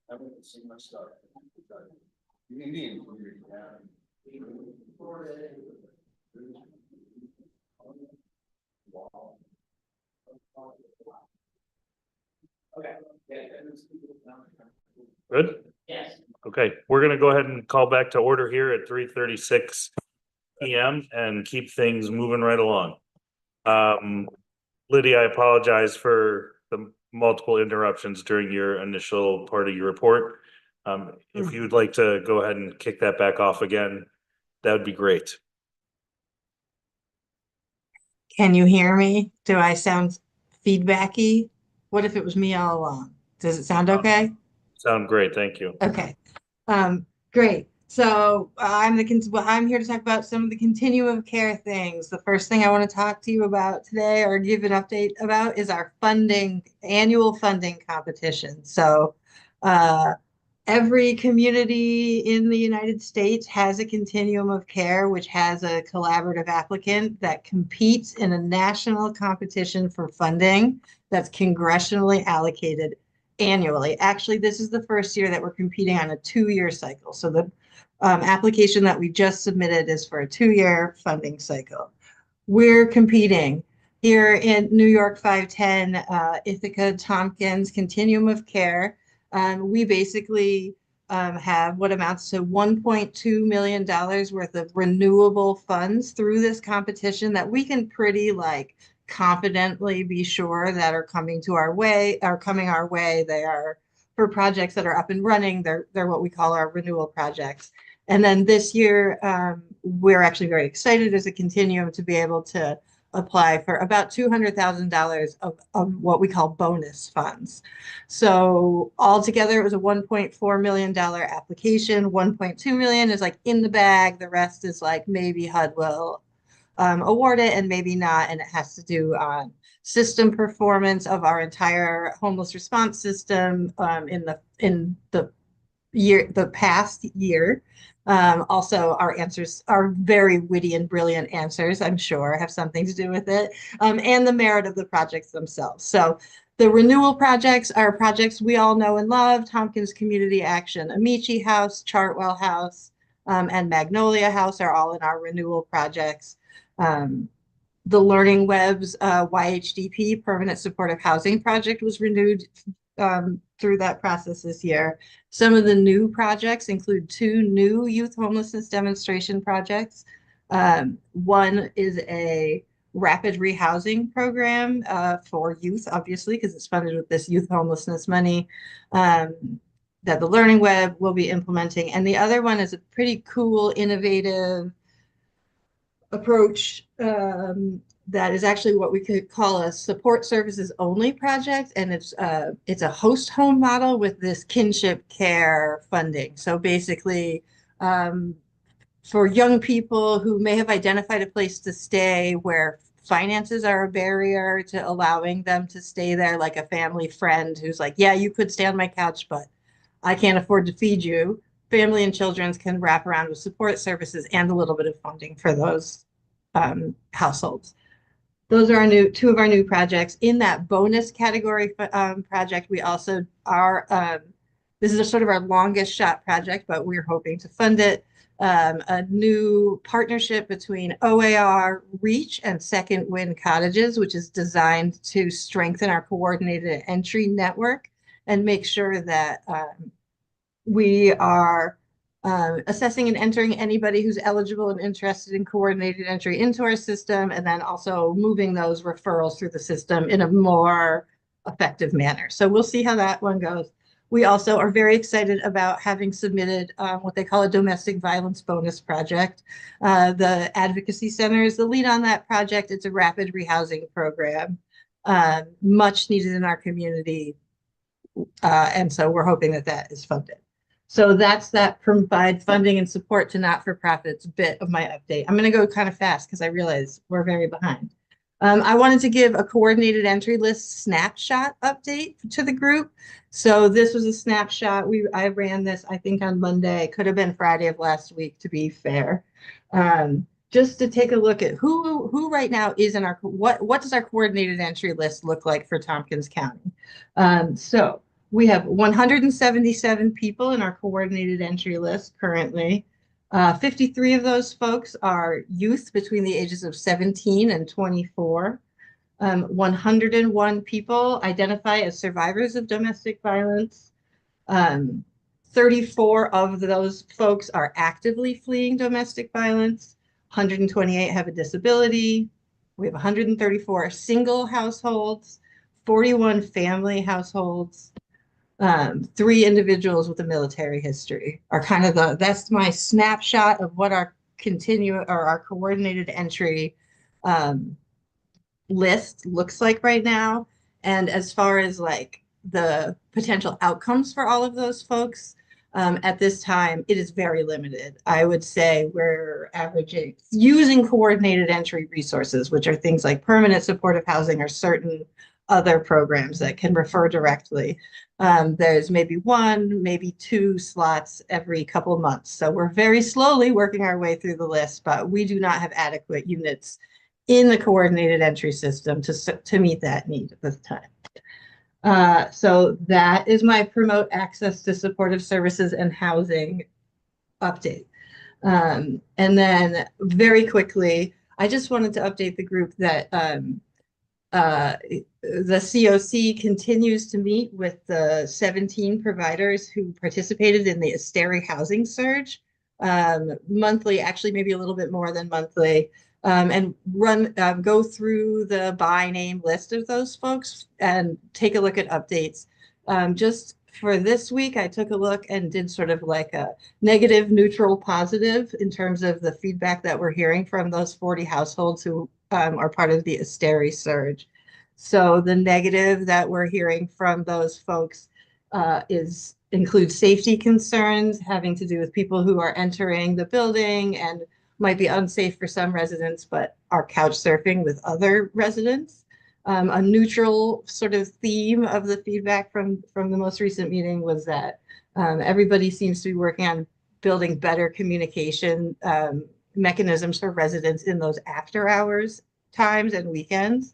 I went to see my stuff. The Indian community. Wow. Okay. Good? Yes. Okay, we're gonna go ahead and call back to order here at 3:36 PM and keep things moving right along. Lydia, I apologize for the multiple interruptions during your initial part of your report. If you'd like to go ahead and kick that back off again, that would be great. Can you hear me? Do I sound feedbacky? What if it was me all along? Does it sound okay? Sound great, thank you. Okay. Great. So I'm here to talk about some of the continuum of care things. The first thing I want to talk to you about today or give an update about is our annual funding competition. So every community in the United States has a continuum of care, which has a collaborative applicant that competes in a national competition for funding that's congressionally allocated annually. Actually, this is the first year that we're competing on a 2-year cycle. So the application that we just submitted is for a 2-year funding cycle. We're competing here in New York 510, Ithaca, Tompkins, Continuum of Care. We basically have what amounts to $1.2 million worth of renewable funds through this competition that we can pretty confidently be sure that are coming our way. They are for projects that are up and running. They're what we call our renewal projects. And then this year, we're actually very excited as a Continuum to be able to apply for about $200,000 of what we call bonus funds. So altogether, it was a $1.4 million application. 1.2 million is in the bag. The rest is maybe HUD will award it and maybe not. And it has to do on system performance of our entire homeless response system in the past year. Also, our answers are very witty and brilliant answers, I'm sure, have something to do with it, and the merit of the projects themselves. So the renewal projects are projects we all know and love: Tompkins Community Action, Amici House, Chartwell House, and Magnolia House are all in our renewal projects. The Learning Web's YHDP, Permanent Supportive Housing Project, was renewed through that process this year. Some of the new projects include 2 new youth homelessness demonstration projects. One is a rapid rehousing program for youth, obviously, because it's funded with this youth homelessness money that the Learning Web will be implementing. And the other one is a pretty cool, innovative approach that is actually what we could call a support services only project, and it's a host home model with this kinship care funding. So basically, for young people who may have identified a place to stay where finances are a barrier to allowing them to stay there, like a family friend who's like, yeah, you could stay on my couch, but I can't afford to feed you. Family and Children's can wrap around with support services and a little bit of funding for those households. Those are 2 of our new projects. In that bonus category project, we also are, this is sort of our longest shot project, but we're hoping to fund it. A new partnership between OAR, Reach, and Second Wind Cottages, which is designed to strengthen our coordinated entry network and make sure that we are assessing and entering anybody who's eligible and interested in coordinated entry into our system, and then also moving those referrals through the system in a more effective manner. So we'll see how that one goes. We also are very excited about having submitted what they call a domestic violence bonus project. The Advocacy Center is the lead on that project. It's a rapid rehousing program, much needed in our community. And so we're hoping that that is funded. So that's that provide funding and support to not-for-profits bit of my update. I'm going to go kind of fast because I realize we're very behind. I wanted to give a coordinated entry list snapshot update to the group. So this was a snapshot. I ran this, I think, on Monday. It could have been Friday of last week, to be fair. Just to take a look at who right now is in what does our coordinated entry list look like for Tompkins County. So We have 177 people in our coordinated entry list currently. 53 of those folks are youth between the ages of 17 and 24. 101 people identify as survivors of domestic violence. 34 of those folks are actively fleeing domestic violence. 128 have a disability. We have 134 single households, 41 family households. 3 individuals with a military history are kind of that's my snapshot of what our our coordinated entry list looks like right now. And as far as like the potential outcomes for all of those folks, at this time, it is very limited. I would say we're averaging using coordinated entry resources, which are things like permanent supportive housing or certain other programs that can refer directly. There's maybe 1, maybe 2 slots every couple of months. So we're very slowly working our way through the list, but we do not have adequate units in the coordinated entry system to meet that need at this time. So that is my promote access to supportive services and housing update. And then very quickly, I just wanted to update the group that the COC continues to meet with the 17 providers who participated in the Asteri housing surge monthly, actually maybe a little bit more than monthly, and go through the by name list of those folks and take a look at updates. Just for this week, I took a look and did sort of like a negative, neutral, positive in terms of the feedback that we're hearing from those 40 households who are part of the Asteri surge. So the negative that we're hearing from those folks includes safety concerns having to do with people who are entering the building and might be unsafe for some residents, but are couch surfing with other residents. A neutral sort of theme of the feedback from the most recent meeting was that everybody seems to be working on building better communication mechanisms for residents in those after hours times and weekends.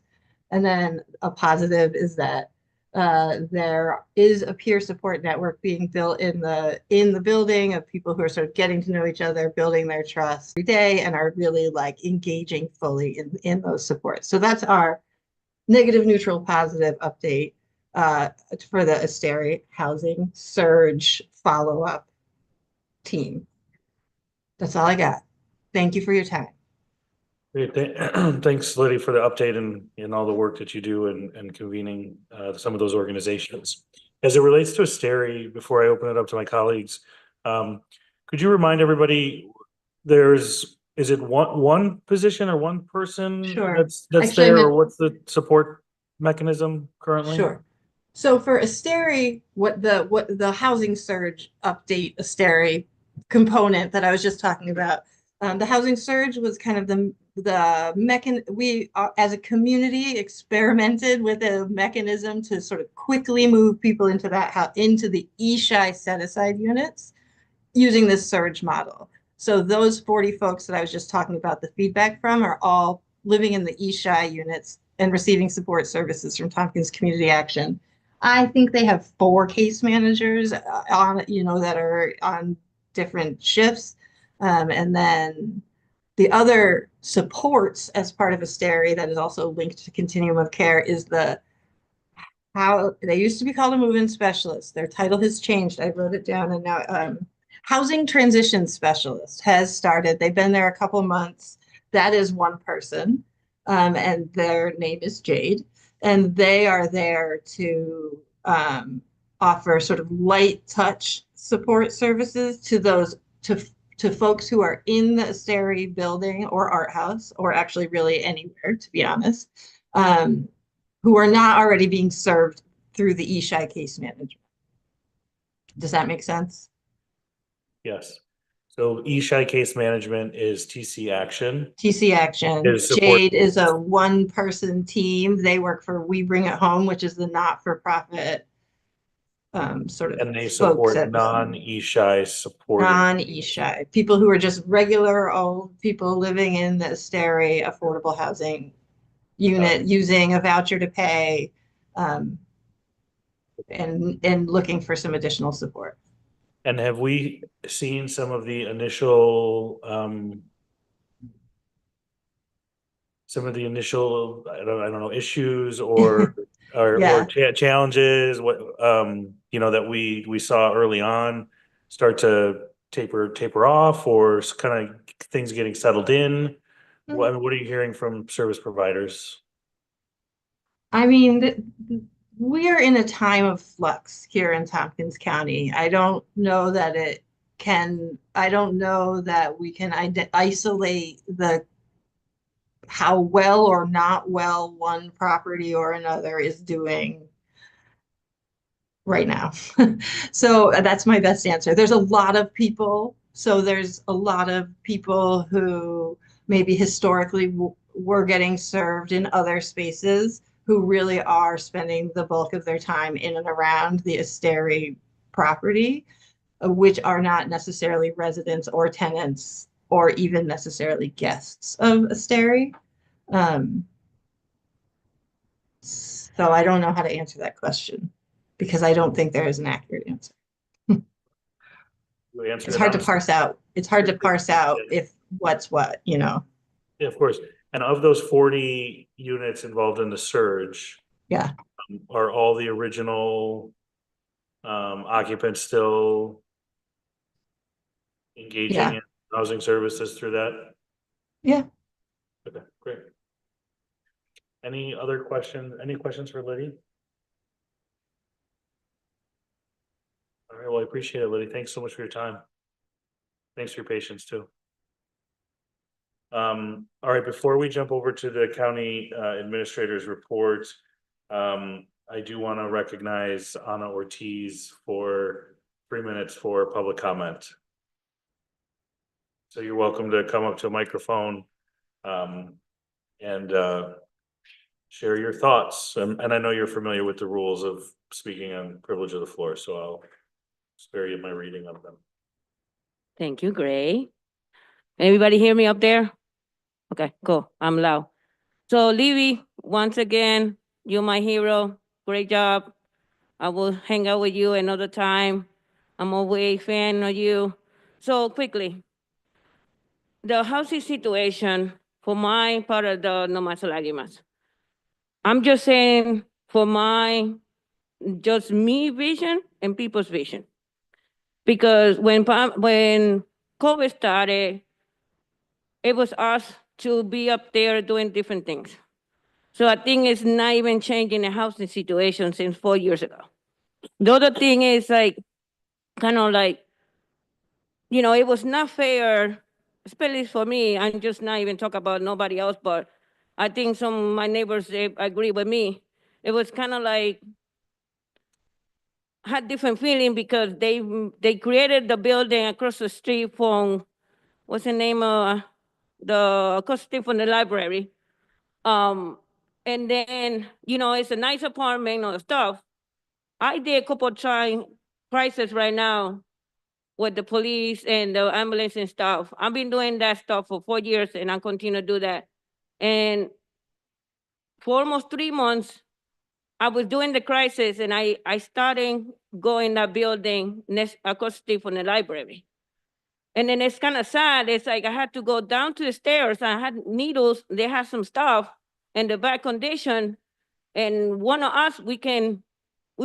And then a positive is that there is a peer support network being built in the building of people who are sort of getting to know each other, building their trust every day, and are really like engaging fully in those supports. So that's our negative, neutral, positive update for the Asteri housing surge follow-up team. That's all I got. Thank you for your time. Great. Thanks, Liddy, for the update and all the work that you do and convening some of those organizations. As it relates to Asteri, before I open it up to my colleagues, could you remind everybody is it one position or one person Sure. that's Actually, there, or what's the support mechanism currently? Sure. So for Asteri, what the housing surge update Asteri component that I was just talking about, the housing surge was kind of we as a community experimented with a mechanism to sort of quickly move people into the Ishai set aside units using this surge model. So those 40 folks that I was just talking about the feedback from are all living in the Ishai units and receiving support services from Tompkins Community Action. I think they have 4 case managers that are on different shifts. And then the other supports as part of Asteri that is also linked to Continuum of Care is how they used to be called a move-in specialist. Their title has changed. I wrote it down, and now housing transition specialist has started. They've been there a couple months. That is one person, and their name is Jade, and they are there to offer sort of light touch support services to folks who are in the Asteri building or art house, or actually really anywhere, to be honest, who are not already being served through the Ishai case management. Does that make sense? Yes. So Ishai case management is TC Action. TC Action. Jade is a 1-person team. They work for We Bring It Home, which is the not-for-profit sort of. And they support non-Ishai support. Non-Ishai. People who are just regular old people living in the Asteri affordable housing unit using a voucher to pay. and looking for some additional support. And have we seen some of the initial, I don't know, issues or Yeah. challenges, what, that we saw early on start to taper off, or kind of things getting settled in? What are you hearing from service providers? I mean, we are in a time of flux here in Tompkins County. I don't know that we can isolate how well or not well one property or another is doing right now. So that's my best answer. There's a lot of people. So there's a lot of people who maybe historically were getting served in other spaces who really are spending the bulk of their time in and around the Asteri property, which are not necessarily residents or tenants or even necessarily guests of Asteri. Um, so I don't know how to answer that question because I don't think there is an accurate answer. We answered It's it hard to honestly. parse out. It's hard to parse out if what's what, you know? Yeah, of course. And of those 40 units involved in the surge, Yeah. are all the original occupants still engaging Yeah. in housing services through that? Yeah. Okay, great. Any other questions? Any questions for Liddy? All right, well, I appreciate it, Liddy. Thanks so much for your time. Thanks for your patience too. All right, before we jump over to the county administrator's report, I do want to recognize Ana Ortiz for 3 minutes for public comment. So you're welcome to come up to a microphone and share your thoughts. And I know you're familiar with the rules of speaking on privilege of the floor, so I'll spare you my reading of them. Thank you, Gray. Everybody hear me up there? Okay, cool. I'm loud. So, Livy, once again, you're my hero. Great job. I will hang out with you another time. I'm always a fan of you. So, quickly, the housing situation for my part of the No Más Lágrimas. I'm just saying for just me vision and people's vision. Because when COVID started, it was us to be up there doing different things. So I think it's not even changing the housing situation since 4 years ago. The other thing is kind of it was not fair, especially for me. I'm just not even talking about nobody else, but I think some of my neighbors, they agree with me. It was kind of had different feeling because they created the building across the street from, what's the name of the across the street from the library. And then, it's a nice apartment or stuff. I did a couple of crisis right now with the police and the ambulance and stuff. I've been doing that stuff for 4 years and I continue to do that. And for almost 3 months, I was doing the crisis and I started going that building next across the street from the library. And then it's kind of sad. It's like I had to go down to the stairs. I had needles. They had some stuff in the bad condition. And one of us, we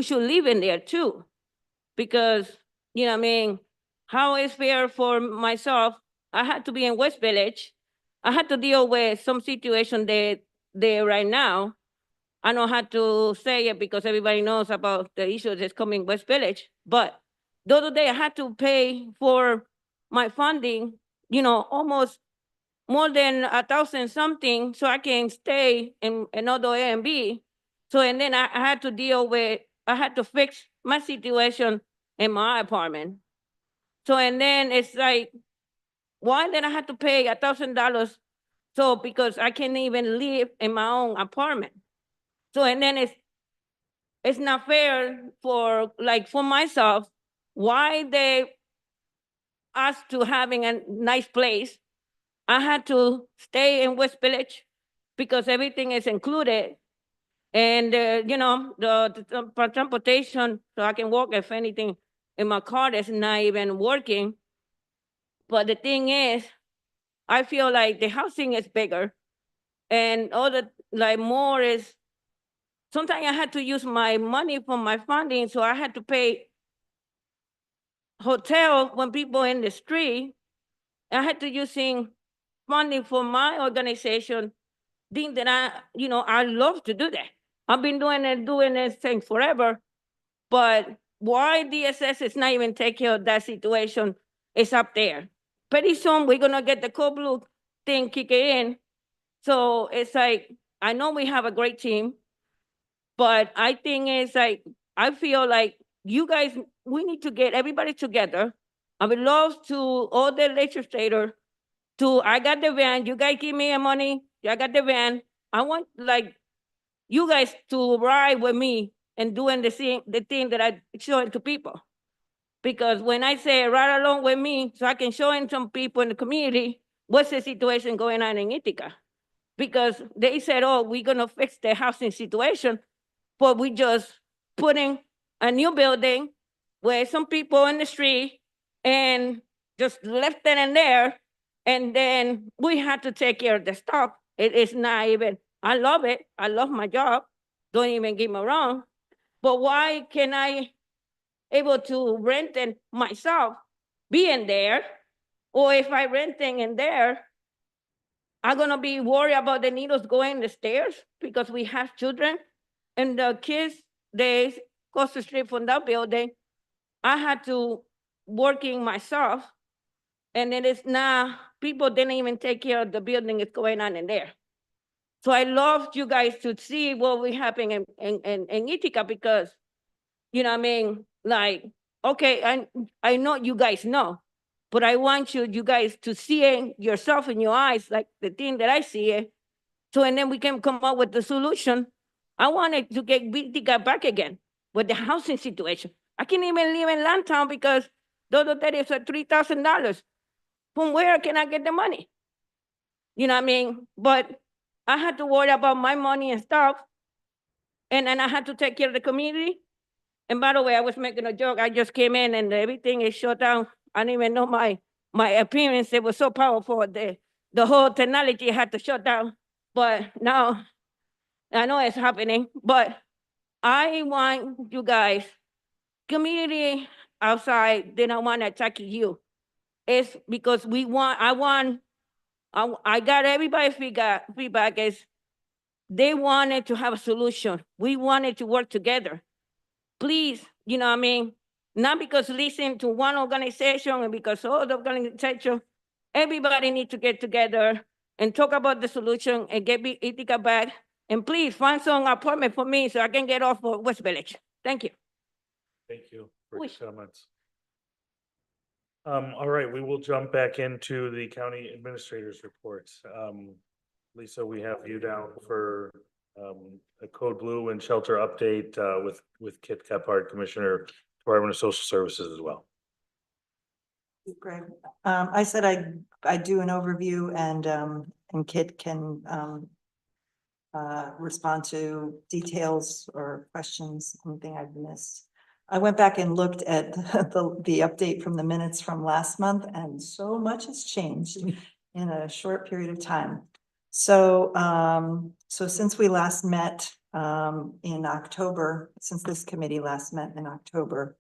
should live in there too. Because, how is fair for myself? I had to be in West Village. I had to deal with some situation there right now. I don't have to say it because everybody knows about the issues that's coming West Village. But the other day I had to pay for my funding, almost more than 1,000 something so I can stay in another A and B. So, and then I had to fix my situation in my apartment. So, and then it's like, why did I have to pay $1,000? So, because I can't even live in my own apartment. So, and then it's not fair for myself, why they asked to having a nice place. I had to stay in West Village because everything is included. And, for transportation, so I can walk if anything in my car that's not even working. But the thing is, I feel like the housing is bigger and all the, like more is, sometimes I had to use my money from my funding, so I had to pay hotel when people in the street. I had to using funding for my organization, thing that I love to do that. I've been doing this thing forever, but why DSS is not even taking care of that situation is up there. Pretty soon, we're gonna get the Code Blue thing kicking in. So it's like, I know we have a great team, but I think it's like, I feel like you guys, we need to get everybody together. I would love to, all the legislators, I got the van, you guys give me the money, I got the van. I want like you guys to ride with me and doing the thing that I showing to people. Because when I say ride along with me, so I can show in some people in the community what's the situation going on in Ithaca. Because they said, oh, we're gonna fix the housing situation, but we just putting a new building where some people in the street and just left it in there. And then we had to take care of the stuff. It is not even, I love it. I love my job. Don't even get me wrong. But why can I able to rent it myself being there? Or if I renting in there, I'm gonna be worried about the needles going the stairs because we have children and the kids, they cross the street from that building. I had to working myself, and it is now people didn't even take care of the building is going on in there. So I love you guys to see what we happening in Ithaca because, you know what I mean? Like, okay, I know you guys know, but I want you guys to see it yourself in your eyes, like the thing that I see it. So, and then we can come up with the solution. I wanted to get Ithaca back again with the housing situation. I can't even live in Landtown because those is at $3,000. From where can I get the money? You know what I mean? But I had to worry about my money and stuff. And then I had to take care of the community. And by the way, I was making a joke. I just came in and everything is shut down. I didn't even know my appearance. It was so powerful. The whole technology had to shut down. But now I know it's happening. But I want you guys, community outside, they don't want to attack you. It's because I got everybody's feedback is they wanted to have a solution. We wanted to work together. Please, you know what I mean? Not because listen to one organization and because all the organization, everybody needs to get together and talk about the solution and get Ithaca back. And please find some appointment for me so I can get off for West Village. Thank you. Thank you for Uy. your comments. All right, we will jump back into the county administrator's reports. Lisa, we have you down for a Code Blue and shelter update with Kit Kephart, Commissioner, Department of Social Services as well. Greg, I said I'd do an overview and Kit can respond to details or questions, anything I've missed. I went back and looked at the update from the minutes from last month, and so much has changed in a short period of time. So, since we last met in October, since this committee last met in October,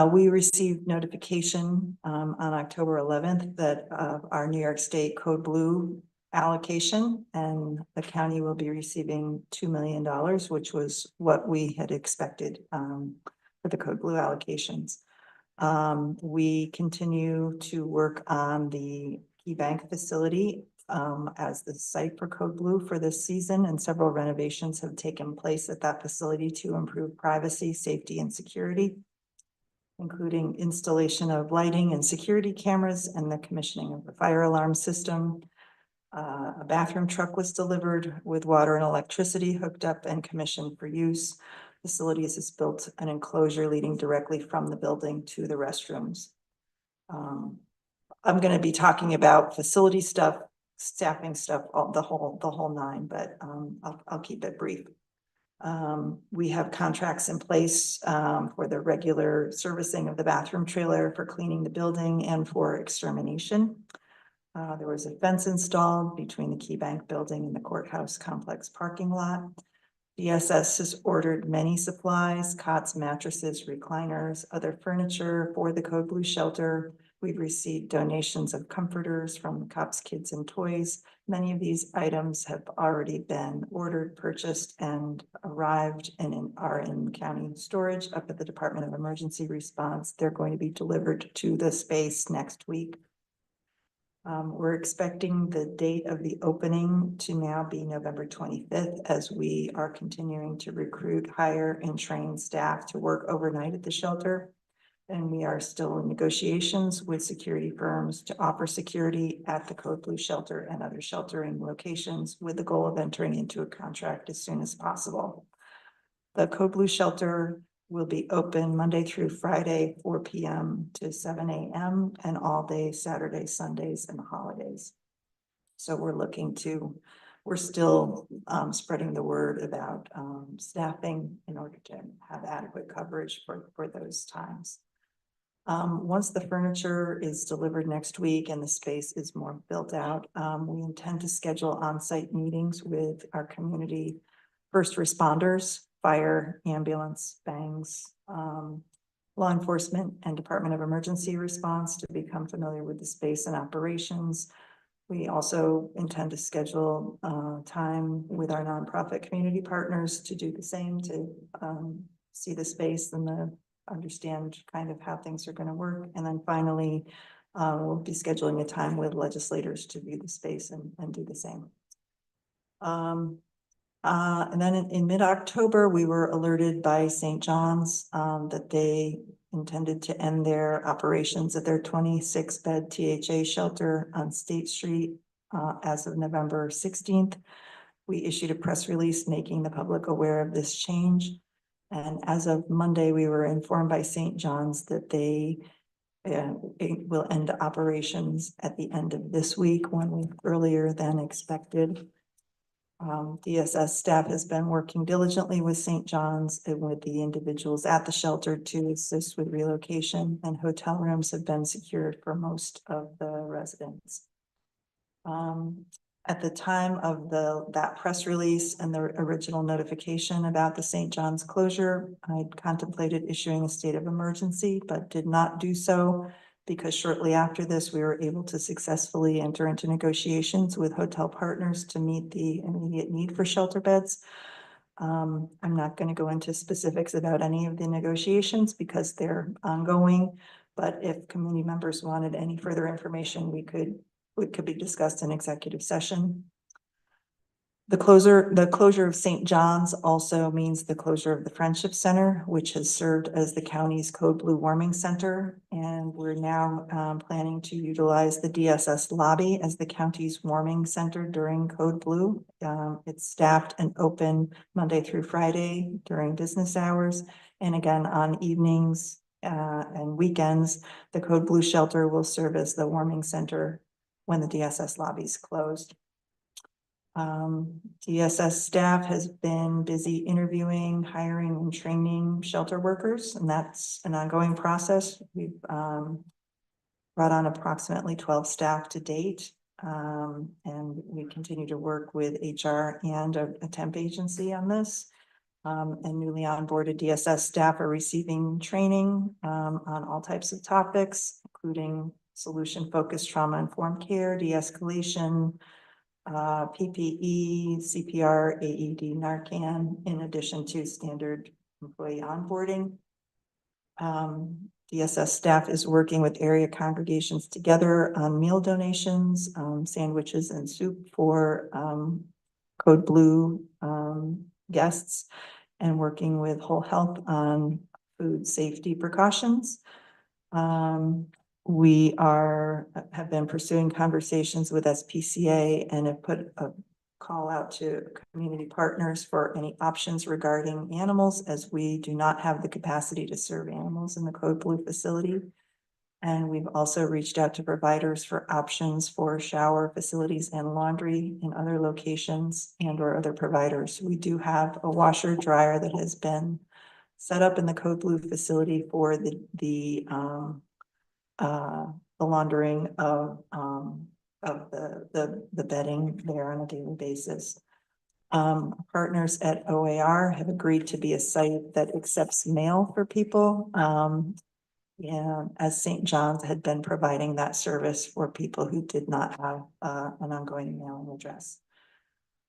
we received notification on October 11th that our New York State Code Blue allocation, and the county will be receiving $2 million, which was what we had expected for the Code Blue allocations. We continue to work on the Key Bank facility as the site for Code Blue for this season, and several renovations have taken place at that facility to improve privacy, safety, and security, including installation of lighting and security cameras and the commissioning of the fire alarm system. A bathroom truck was delivered with water and electricity hooked up and commissioned for use. Facilities has built an enclosure leading directly from the building to the restrooms. I'm going to be talking about facility stuff, staffing stuff, the whole nine, but I'll keep it brief. We have contracts in place for the regular servicing of the bathroom trailer, for cleaning the building, and for extermination. There was a fence installed between the Key Bank building and the courthouse complex parking lot. DSS has ordered many supplies, cots, mattresses, recliners, other furniture for the Code Blue shelter. We've received donations of comforters from Cops Kids and Toys. Many of these items have already been ordered, purchased, and arrived and are in county storage up at the Department of Emergency Response. They're going to be delivered to the space next week. We're expecting the date of the opening to now be November 25th, as we are continuing to recruit, hire, and train staff to work overnight at the shelter. And we are still in negotiations with security firms to offer security at the Code Blue shelter and other sheltering locations, with the goal of entering into a contract as soon as possible. The Code Blue shelter will be open Monday through Friday, 4 p.m. to 7 a.m. and all day Saturday, Sundays, and holidays. So we're still spreading the word about staffing in order to have adequate coverage for those times. Once the furniture is delivered next week and the space is more built out, we intend to schedule on-site meetings with our community first responders, fire, ambulance, bangs, law enforcement, and Department of Emergency Response to become familiar with the space and operations. We also intend to schedule time with our nonprofit community partners to do the same, to see the space and understand kind of how things are going to work. And then finally, we'll be scheduling a time with legislators to view the space and do the same. And then in mid-October, we were alerted by St. John's that they intended to end their operations at their 26-bed THA shelter on State Street as of November 16th. We issued a press release making the public aware of this change. And as of Monday, we were informed by St. John's that they will end operations at the end of this week, 1 week earlier than expected. DSS staff has been working diligently with St. John's and with the individuals at the shelter to assist with relocation, and hotel rooms have been secured for most of the residents. At the time of that press release and the original notification about the St. John's closure, I contemplated issuing a state of emergency, but did not do so, because shortly after this, we were able to successfully enter into negotiations with hotel partners to meet the immediate need for shelter beds. I'm not going to go into specifics about any of the negotiations because they're ongoing, but if community members wanted any further information, it could be discussed in executive session. The closure of St. John's also means the closure of the Friendship Center, which has served as the county's Code Blue Warming Center. And we're now planning to utilize the DSS lobby as the county's warming center during Code Blue. It's staffed and open Monday through Friday during business hours. And again, on evenings and weekends, the Code Blue shelter will serve as the warming center when the DSS lobby is closed. DSS staff has been busy interviewing, hiring, and training shelter workers, and that's an ongoing process. We've brought on approximately 12 staff to date, and we continue to work with HR and a temp agency on this. And newly onboarded DSS staff are receiving training on all types of topics, including solution-focused trauma-informed care, de-escalation, PPE, CPR, AED, Narcan, in addition to standard employee onboarding. DSS staff is working with area congregations together on meal donations, sandwiches and soup for Code Blue guests, and working with Whole Health on food safety precautions. We have been pursuing conversations with SPCA and have put a call out to community partners for any options regarding animals, as we do not have the capacity to serve animals in the Code Blue facility. And we've also reached out to providers for options for shower facilities and laundry in other locations and or other providers. We do have a washer dryer that has been set up in the Code Blue facility for the laundering of the bedding there on a daily basis. Partners at OAR have agreed to be a site that accepts mail for people. As St. John's had been providing that service for people who did not have an ongoing mailing address.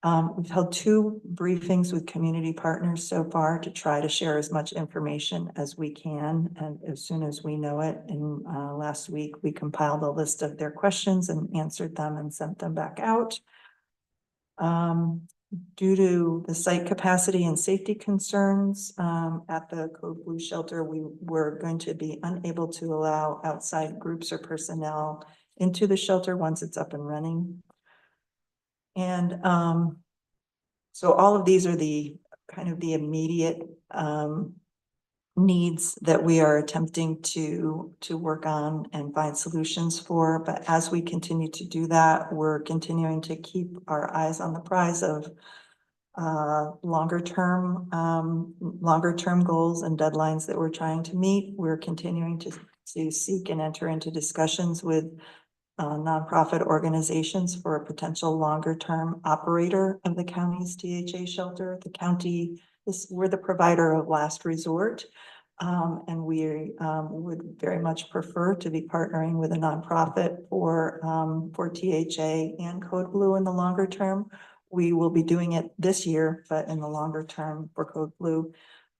We've held 2 briefings with community partners so far to try to share as much information as we can. And as soon as we know it, and last week we compiled a list of their questions and answered them and sent them back out. Due to the site capacity and safety concerns at the Code Blue shelter, we were going to be unable to allow outside groups or personnel into the shelter once it's up and running. And so all of these are the kind of the immediate needs that we are attempting to work on and find solutions for. But as we continue to do that, we're continuing to keep our eyes on the prize of longer term goals and deadlines that we're trying to meet. We're continuing to seek and enter into discussions with nonprofit organizations for a potential longer term operator of the county's DHA shelter. The county we're the provider of last resort. And we would very much prefer to be partnering with a nonprofit for THA and Code Blue in the longer term. We will be doing it this year, but in the longer term for Code Blue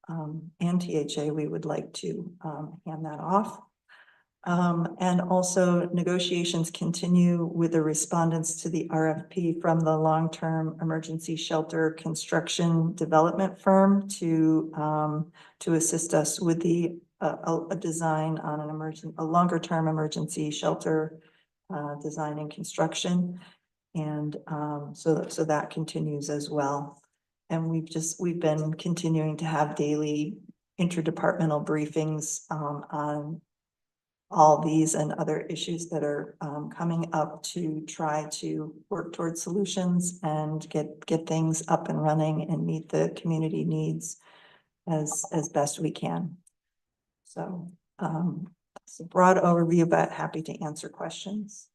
and THA, we would like to hand that off. And also negotiations continue with the respondents to the RFP from the long-term emergency shelter construction development firm to assist us with the a design on a longer-term emergency shelter design and construction. And so that continues as well. And we've been continuing to have daily interdepartmental briefings on all these and other issues that are coming up to try to work towards solutions and get things up and running and meet the community needs as best we can. So it's a broad overview, but happy to answer questions.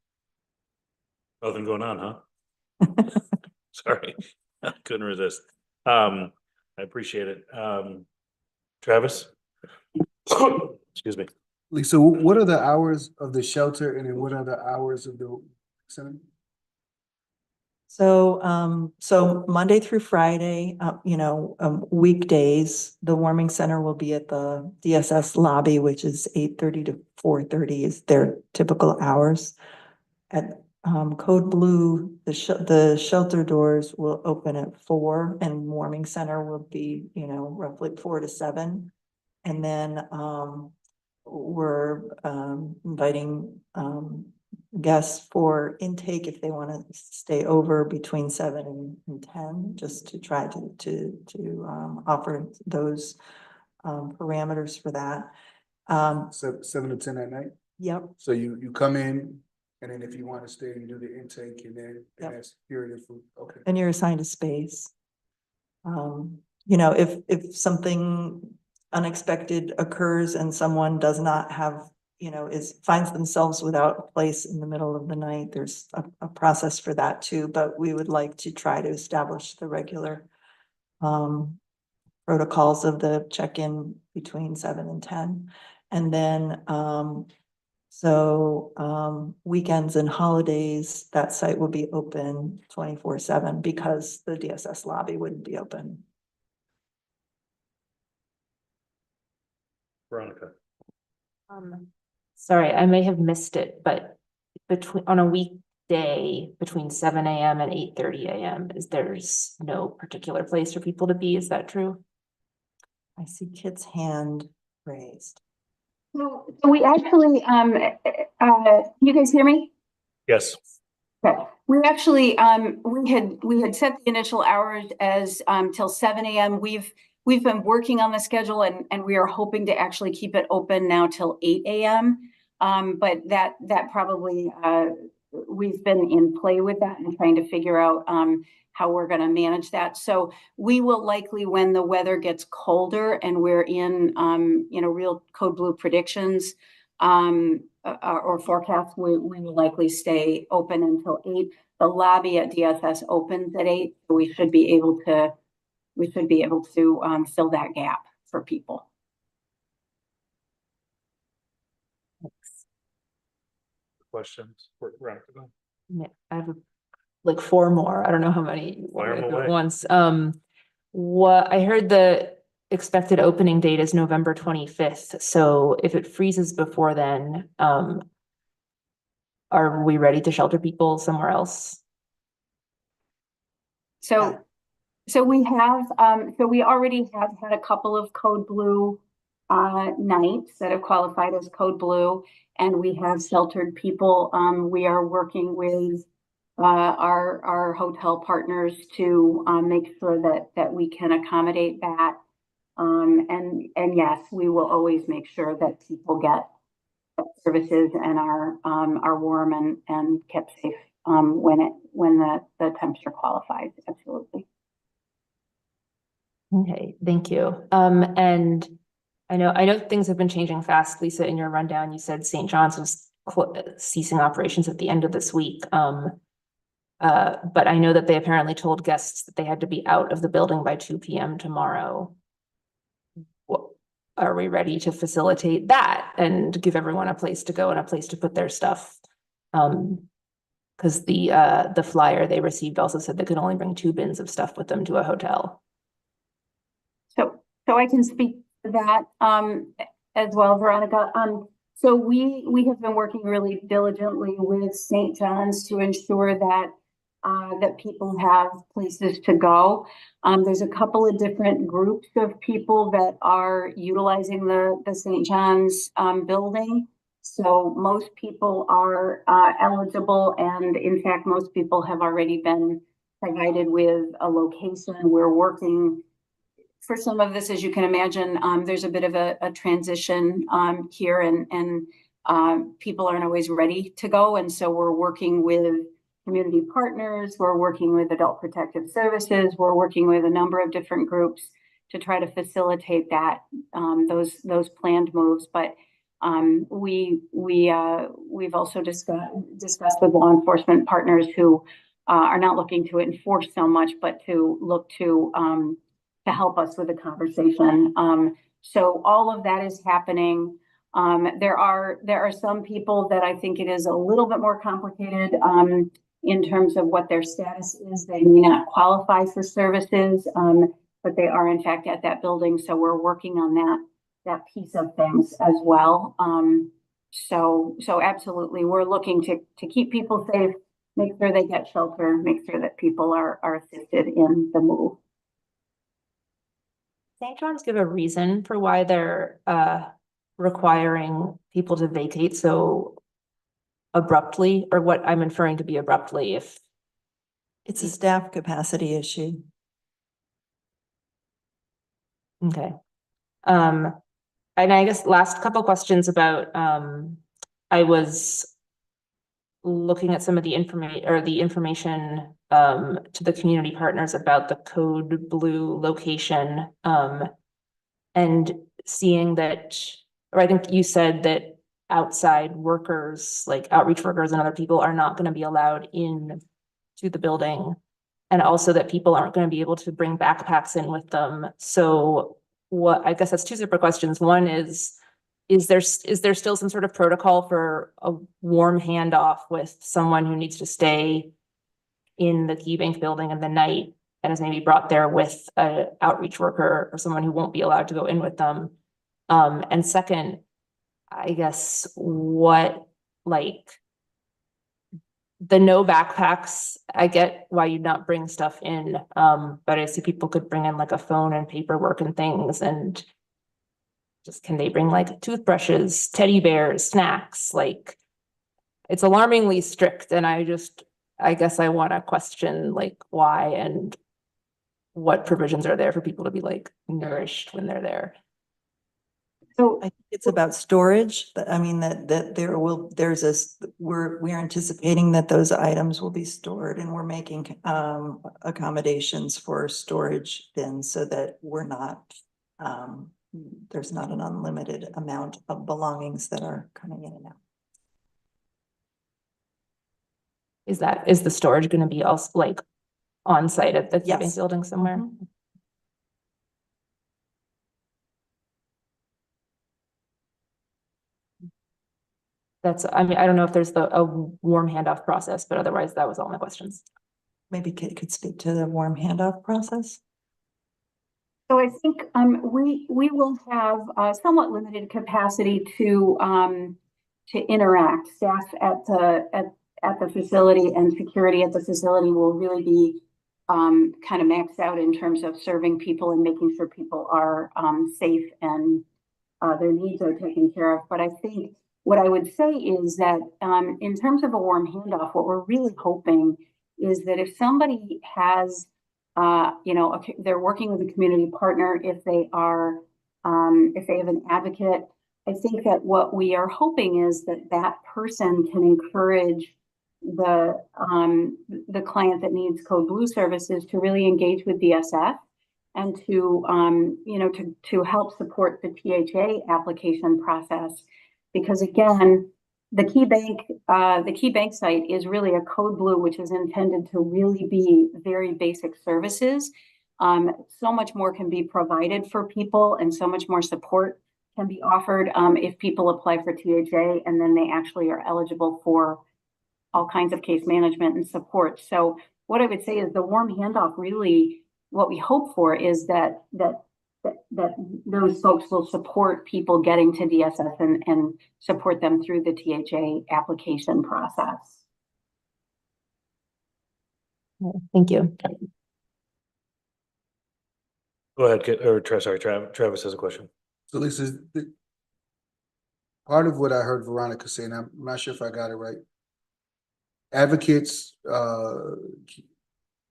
Nothing going on, huh? Sorry, I couldn't resist. I appreciate it. Travis? Excuse me. Like, so what are the hours of the shelter and then what are the hours of the center? So, so Monday through Friday, weekdays, the warming center will be at the DSS lobby, which is 8:30 to 4:30 is their typical hours. At Code Blue, the shelter doors will open at 4 and warming center will be, roughly 4 to 7. And then we're inviting guests for intake if they want to stay over between 7 and 10, just to try to offer those parameters for that. 7 to 10 at night? Yep. So you come in and then if you want to stay, you do the intake and then Yep. that's period for, okay. And you're assigned a space. If something unexpected occurs and someone does not have, finds themselves without a place in the middle of the night, there's a process for that too, but we would like to try to establish the regular protocols of the check-in between 7 and 10. And then, weekends and holidays, that site will be open 24/7 because the DSS lobby wouldn't be open. Veronica. Sorry, I may have missed it, but on a weekday between 7 a.m. and 8:30 a.m. there's no particular place for people to be. Is that true? I see Kit's hand raised. So we actually, you guys hear me? Yes. Okay. We actually, we had set the initial hours as till 7 a.m. We've been working on the schedule and we are hoping to actually keep it open now till 8 a.m. But that probably, we've been in play with that and trying to figure out how we're going to manage that. So we will likely, when the weather gets colder and we're in, real code blue predictions or forecasts, we will likely stay open until 8. The lobby at DSS opens at 8. So we should be able to fill that gap for people. Questions? We're around to go. Yeah, I have like 4 more. I don't know how many you Fire want to 'em do at away. once. What I heard the expected opening date is November 25th. So if it freezes before then, are we ready to shelter people somewhere else? So we have, we already have had a couple of code blue nights that have qualified as code blue, and we have sheltered people. We are working with our hotel partners to make sure that we can accommodate that. And yes, we will always make sure that people get services and are warm and kept safe when the temperature qualifies. Absolutely. Okay, thank you. And I know things have been changing fast. Lisa, in your rundown, you said St. John's was ceasing operations at the end of this week. But I know that they apparently told guests that they had to be out of the building by 2 p.m. tomorrow. Are we ready to facilitate that and give everyone a place to go and a place to put their stuff? Because the flyer they received also said they could only bring 2 bins of stuff with them to a hotel. So I can speak to that as well, Veronica. So we have been working really diligently with St. John's to ensure that that people have places to go. There's a couple of different groups of people that are utilizing the St. John's building. So most people are eligible, and in fact, most people have already been provided with a location. We're working for some of this, as you can imagine. There's a bit of a transition here, and people aren't always ready to go. And so we're working with community partners, we're working with Adult Protective Services, we're working with a number of different groups to try to facilitate that, those planned moves. But we've also discussed with law enforcement partners who are not looking to enforce so much, but to look to help us with the conversation. So all of that is happening. There are some people that I think it is a little bit more complicated in terms of what their status is. They may not qualify for services, but they are in fact at that building. So we're working on that piece of things as well. So absolutely, we're looking to keep people safe, make sure they get shelter, make sure that people are assisted in the move. St. John's give a reason for why they're requiring people to vacate so abruptly, or what I'm inferring to be abruptly, if It's a staff capacity issue. okay. And I guess last couple questions about I was looking at some of the information to the community partners about the code blue location and seeing that, or I think you said that outside workers, like outreach workers and other people, are not going to be allowed in to the building, and also that people aren't going to be able to bring backpacks in with them. So what, I guess that's 2 separate questions. One is there still some sort of protocol for a warm handoff with someone who needs to stay in the Key Bank building in the night and is maybe brought there with an outreach worker or someone who won't be allowed to go in with them? And second, I guess what, like, the no backpacks, I get why you'd not bring stuff in, but I see people could bring in like a phone and paperwork and things, and just, can they bring like toothbrushes, teddy bears, snacks? Like, it's alarmingly strict, and I guess I want to question like why and what provisions are there for people to be like nourished when they're there. So I think it's about storage, but I mean, that we're anticipating that those items will be stored and we're making, accommodations for storage bins so that we're not, there's not an unlimited amount of belongings that are coming in and out. Is the storage gonna be also like on site at the bank Yes. building somewhere? Mhm. That's, I mean, I don't know if there's a warm handoff process, but otherwise that was all my questions. Maybe Kate could speak to the warm handoff process. So I think we will have somewhat limited capacity to interact. Staff at the facility and security at the facility will really be kind of maxed out in terms of serving people and making sure people are safe and their needs are taken care of. But I think what I would say is that in terms of a warm handoff, what we're really hoping is that if somebody has they're working with a community partner, if they have an advocate, I think that what we are hoping is that that person can encourage the client that needs Code Blue services to really engage with DSF and to help support the THA application process. Because again, the key bank site is really a Code Blue, which is intended to really be very basic services. So much more can be provided for people and so much more support can be offered if people apply for THA and then they actually are eligible for all kinds of case management and support. So what I would say is the warm handoff, really what we hope for is that those folks will support people getting to DSF and support them through the THA application process. Thank you. Go ahead, Travis has a question. So Lisa, part of what I heard Veronica say, and I'm not sure if I got it right. Advocates,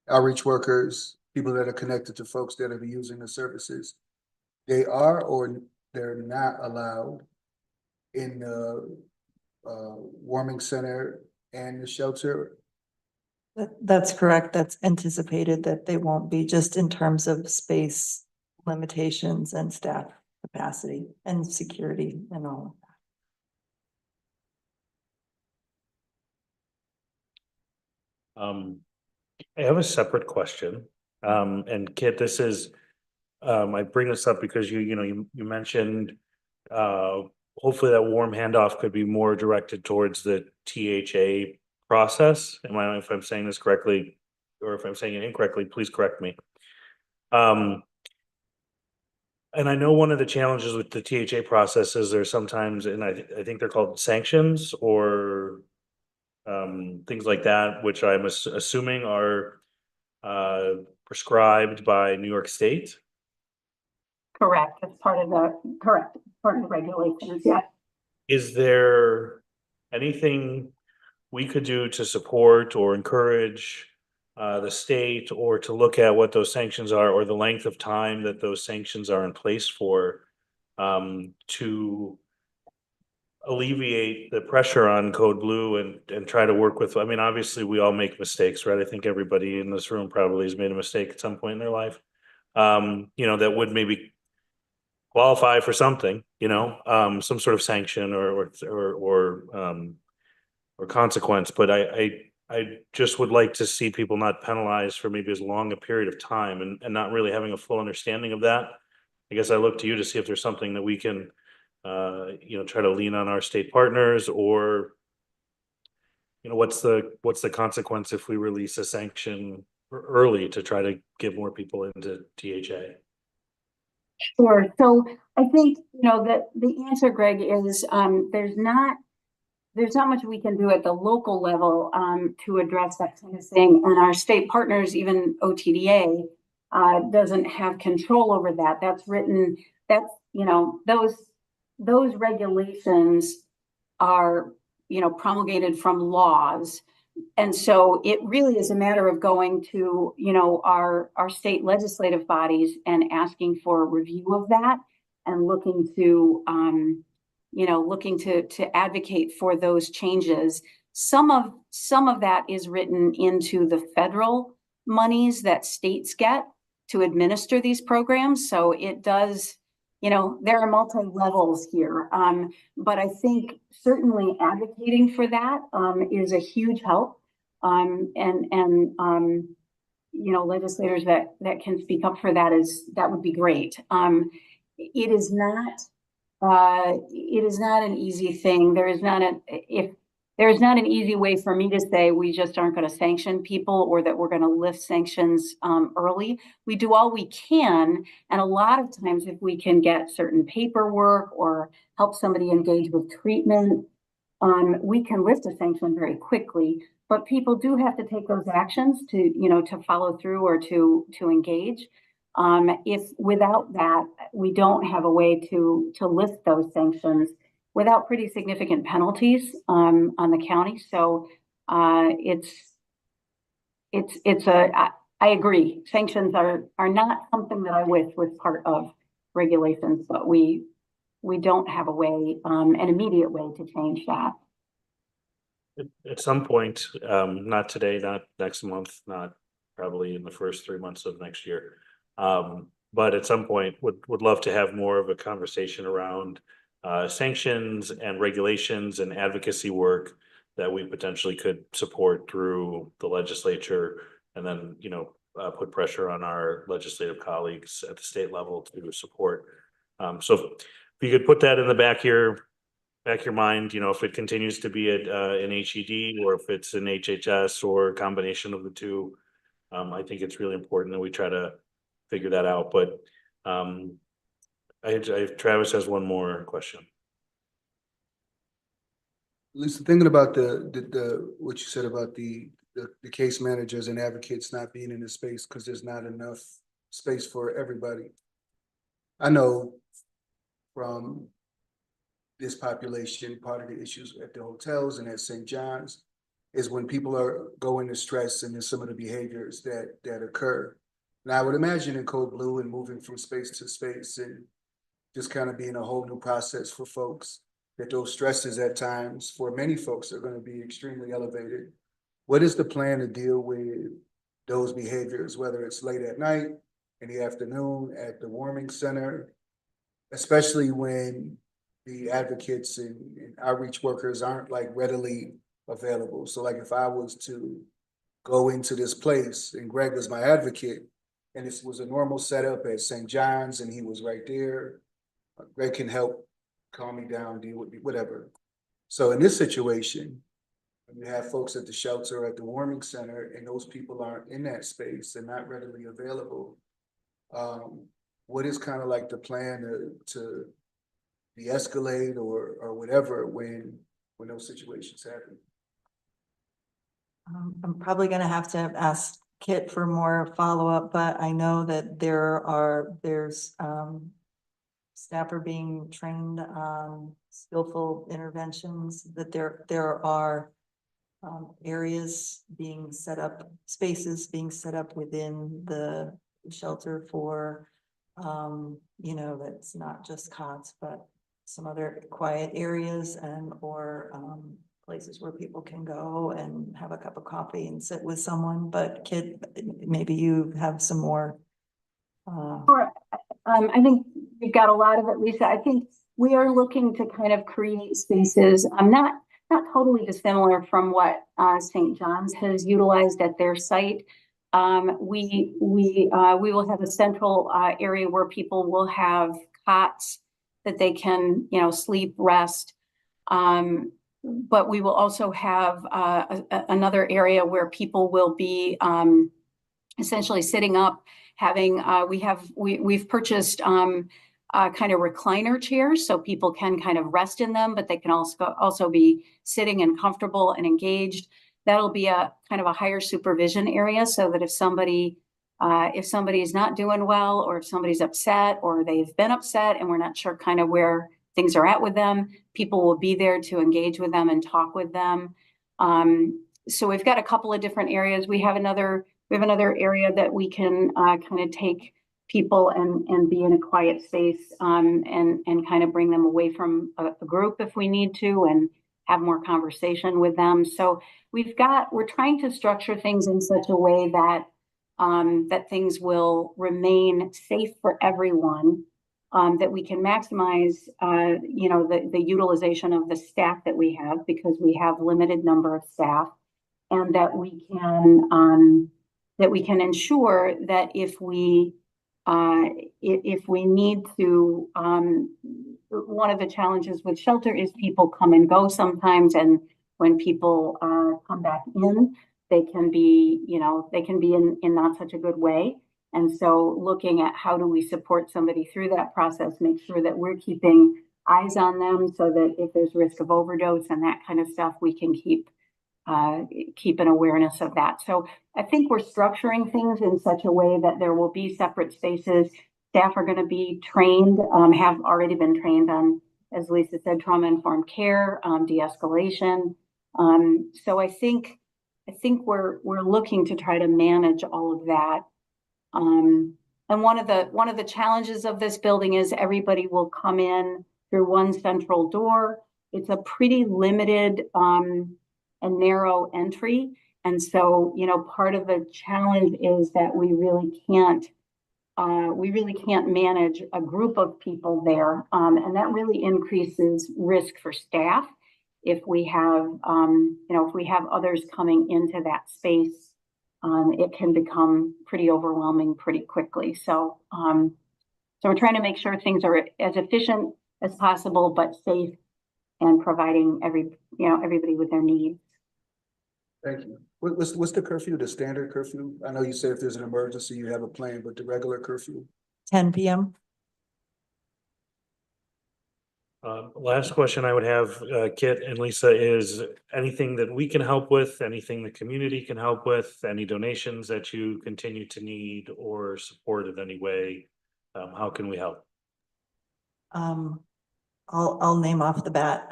outreach workers, people that are connected to folks that are using the services, they are or they're not allowed in the warming center and the shelter. That's correct. That's anticipated that they won't be, just in terms of space limitations and staff capacity and security and all of that. I have a separate question. And Kit, this is, I bring this up because you mentioned, hopefully that warm handoff could be more directed towards the THA process. If I'm saying this correctly, or if I'm saying it incorrectly, please correct me. And I know one of the challenges with the THA process is there's sometimes, and I think they're called sanctions or things like that, which I'm assuming are prescribed by New York State. Correct. It's part of the regulations. Yeah. Is there anything we could do to support or encourage the state, or to look at what those sanctions are, or the length of time that those sanctions are in place for, to alleviate the pressure on Code Blue and try to work with, I mean, obviously we all make mistakes, right? I think everybody in this room probably has made a mistake at some point in their life, that would maybe qualify for something, some sort of sanction or consequence. But I just would like to see people not penalized for maybe as long a period of time and not really having a full understanding of that. I guess I look to you to see if there's something that we can, try to lean on our state partners, or, what's the consequence if we release a sanction early to try to get more people into THA? Sure. So I think, that the answer, Greg, is there's not much we can do at the local level to address that kind of thing. And our state partners, even OTDA, doesn't have control over that. Those regulations are, promulgated from laws. And so it really is a matter of going to, our state legislative bodies and asking for a review of that. and looking to, looking to advocate for those changes. Some of that is written into the federal monies that states get to administer these programs. So it does, there are multi-levels here. But I think certainly advocating for that is a huge help. Legislators that can speak up for that would be great. It is not an easy thing. There is not an easy way for me to say we just aren't going to sanction people or that we're going to lift sanctions early. We do all we can, and a lot of times if we can get certain paperwork or help somebody engage with treatment, we can lift a sanction very quickly. But people do have to take those actions to follow through or to engage. If without that, we don't have a way to lift those sanctions without pretty significant penalties on the county. So I agree. Sanctions are not something that I wish was part of regulations, but we don't have a way, an immediate way to change that. At some point, not today, not next month, not probably in the first 3 months of next year. But at some point would love to have more of a conversation around sanctions and regulations and advocacy work that we potentially could support through the legislature, and then, put pressure on our legislative colleagues at the state level to support. So if you could put that in the back of your mind, if it continues to be an HED or if it's an HHS or a combination of the two, I think it's really important that we try to figure that out. But Travis has one more question. Lisa, thinking about the what you said about the case managers and advocates not being in the space because there's not enough space for everybody. I know from this population, part of the issues at the hotels and at St. John's is when people are going to stress and there's some of the behaviors that occur. Now I would imagine in Code Blue and moving from space to space and just kind of being a whole new process for folks, that those stresses at times for many folks are going to be extremely elevated. What is the plan to deal with those behaviors, whether it's late at night, in the afternoon, at the warming center, especially when the advocates and outreach workers aren't like readily available? So like if I was to go into this place and Greg was my advocate and this was a normal setup at St. John's and he was right there, Greg can help calm me down, deal with me, whatever. So in this situation, you have folks at the shelter, at the warming center, and those people aren't in that space and not readily available. What is kind of like the plan to de-escalate or whatever when those situations happen? I'm probably going to have to ask Kit for more follow-up, but I know that there's staff are being trained on skillful interventions, that there are areas being set up, spaces being set up within the shelter for, that's not just cots, but some other quiet areas or places where people can go and have a cup of coffee and sit with someone. But Kit, maybe you have some more. Sure. I think you've got a lot of it, Lisa. I think we are looking to kind of create spaces. I'm not totally dissimilar from what St. John's has utilized at their site. We will have a central area where people will have cots that they can, sleep, rest. But we will also have another area where people will be essentially sitting up, having we've purchased kind of recliner chairs so people can kind of rest in them, but they can also be sitting and comfortable and engaged. That'll be a kind of a higher supervision area so that if somebody is not doing well, or if somebody's upset or they've been upset and we're not sure kind of where things are at with them, people will be there to engage with them and talk with them. So we've got a couple of different areas. We have another area that we can kind of take people and be in a quiet space, and kind of bring them away from a group if we need to, and have more conversation with them. So we're trying to structure things in such a way that that things will remain safe for everyone, that we can maximize, the utilization of the staff that we have, because we have limited number of staff, and that we can ensure that if we need to, one of the challenges with shelter is people come and go sometimes, and when people come back in, they can be in not such a good way. And so looking at how do we support somebody through that process, make sure that we're keeping eyes on them, so that if there's risk of overdose and that kind of stuff, we can keep an awareness of that. So I think we're structuring things in such a way that there will be separate spaces. Staff are going to be trained, have already been trained on, as Lisa said, trauma-informed care, de-escalation. So I think we're looking to try to manage all of that. And one of the challenges of this building is everybody will come in through one central door. It's a pretty limited and narrow entry. And so, part of the challenge is that we really can't manage a group of people there. And that really increases risk for staff if we have others coming into that space. It can become pretty overwhelming pretty quickly. So we're trying to make sure things are as efficient as possible, but safe, and providing everybody with their needs. Thank you. What's the curfew, the standard curfew? I know you said if there's an emergency, you have a plan, but the regular curfew? 10 p.m. Last question I would have, Kit and Lisa, is anything that we can help with, anything the community can help with, any donations that you continue to need or support in any way? How can we help? I'll name off the bat,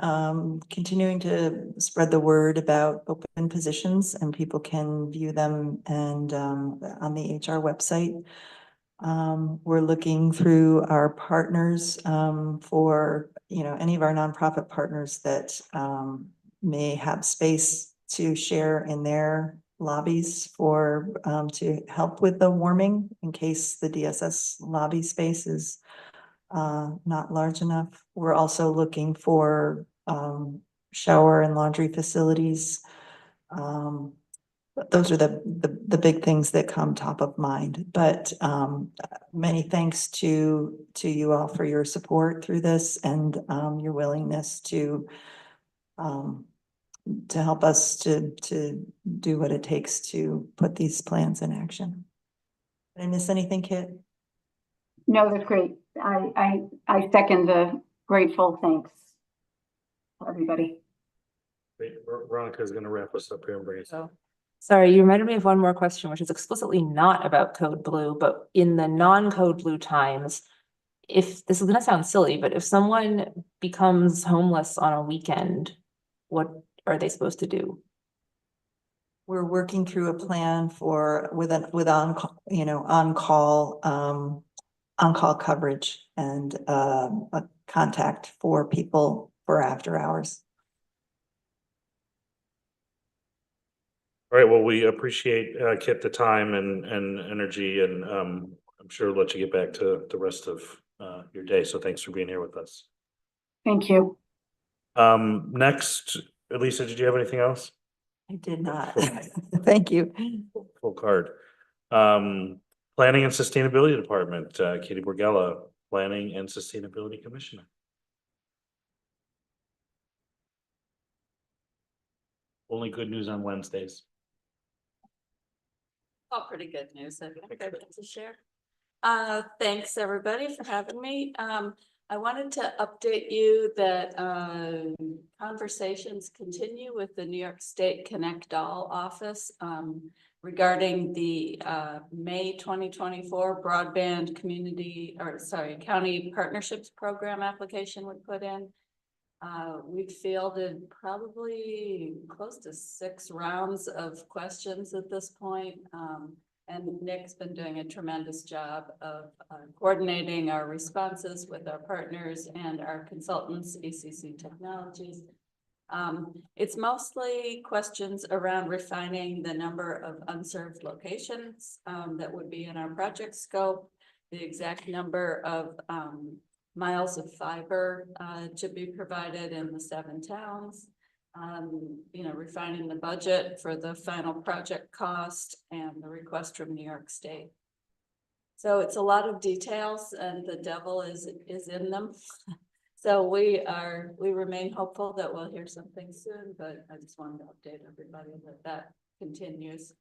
continuing to spread the word about open positions, and people can view them and on the HR website. We're looking through our partners for, any of our nonprofit partners that may have space to share in their lobbies for to help with the warming in case the DSS lobby space is not large enough. We're also looking for shower and laundry facilities. Those are the big things that come top of mind. But many thanks to you all for your support through this, and your willingness to help us to do what it takes to put these plans in action. Did I miss anything, Kit? No, that's great. I second the grateful thanks to everybody. Veronica is going to wrap us up here and bring us. So, sorry, you reminded me of one more question, which is explicitly not about Code Blue, but in the non-Code Blue times, if this is going to sound silly, but if someone becomes homeless on a weekend, what are they supposed to do? We're working through a plan with on-call coverage and a contact for people for after hours. All right, well, we appreciate Kit the time and energy, and I'm sure we'll let you get back to the rest of your day. So thanks for being here with us. Thank you. Next, Elisa, did you have anything else? I did not. Thank you. Full card. Planning and Sustainability Department, Katie Borgella, Planning and Sustainability Commissioner. Only good news on Wednesdays. Oh, pretty good news. I think I'd like to share. Thanks everybody for having me. I wanted to update you that conversations continue with the New York State Connect All office regarding the May 2024 broadband county partnerships program application we put in. We've fielded probably close to 6 rounds of questions at this point. And Nick's been doing a tremendous job of coordinating our responses with our partners and our consultants, ECC Technologies. It's mostly questions around refining the number of unserved locations that would be in our project scope, the exact number of miles of fiber to be provided in the 7 towns. Refining the budget for the final project cost and the request from New York State. So it's a lot of details and the devil is in them. So we remain hopeful that we'll hear something soon, but I just wanted to update everybody that continues.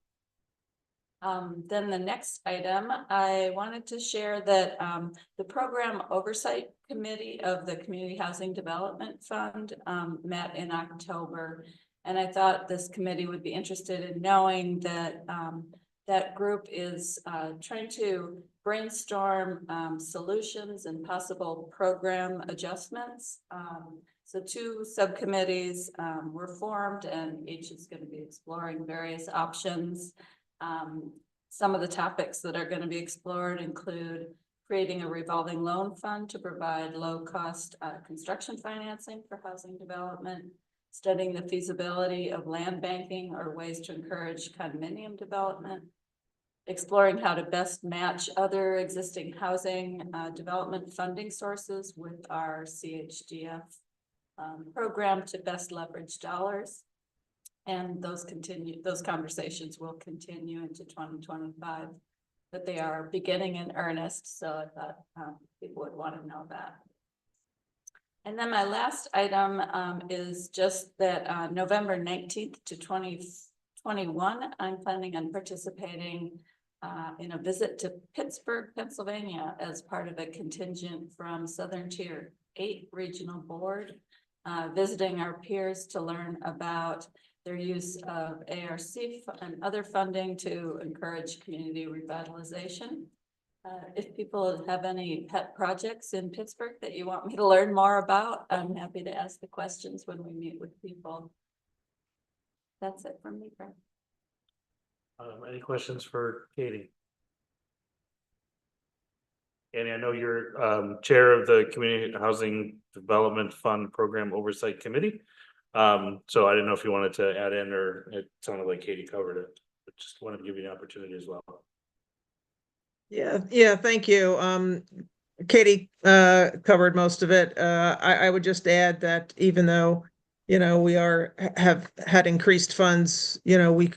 Then the next item, I wanted to share that the Program Oversight Committee of the Community Housing Development Fund met in October. And I thought this committee would be interested in knowing that that group is trying to brainstorm solutions and possible program adjustments. So 2 subcommittees were formed and each is going to be exploring various options. Some of the topics that are going to be explored include creating a revolving loan fund to provide low-cost construction financing for housing development, studying the feasibility of land banking or ways to encourage condominium development, exploring how to best match other existing housing development funding sources with our CHDF program to best leverage dollars. And those conversations will continue into 2025, but they are beginning in earnest. So I thought people would want to know that. And then my last item is just that November 19th to 2021, I'm planning on participating in a visit to Pittsburgh, Pennsylvania as part of a contingent from Southern Tier 8 Regional Board, visiting our peers to learn about their use of ARC and other funding to encourage community revitalization. If people have any pet projects in Pittsburgh that you want me to learn more about, I'm happy to ask the questions when we meet with people. That's it from me, Fred. Any questions for Katie? Annie, I know you're chair of the Community Housing Development Fund Program Oversight Committee. So I didn't know if you wanted to add in, or it sounded like Katie covered it, but just wanted to give you the opportunity as well. Yeah, thank you. Katie covered most of it. I would just add that even though, we have had increased funds, we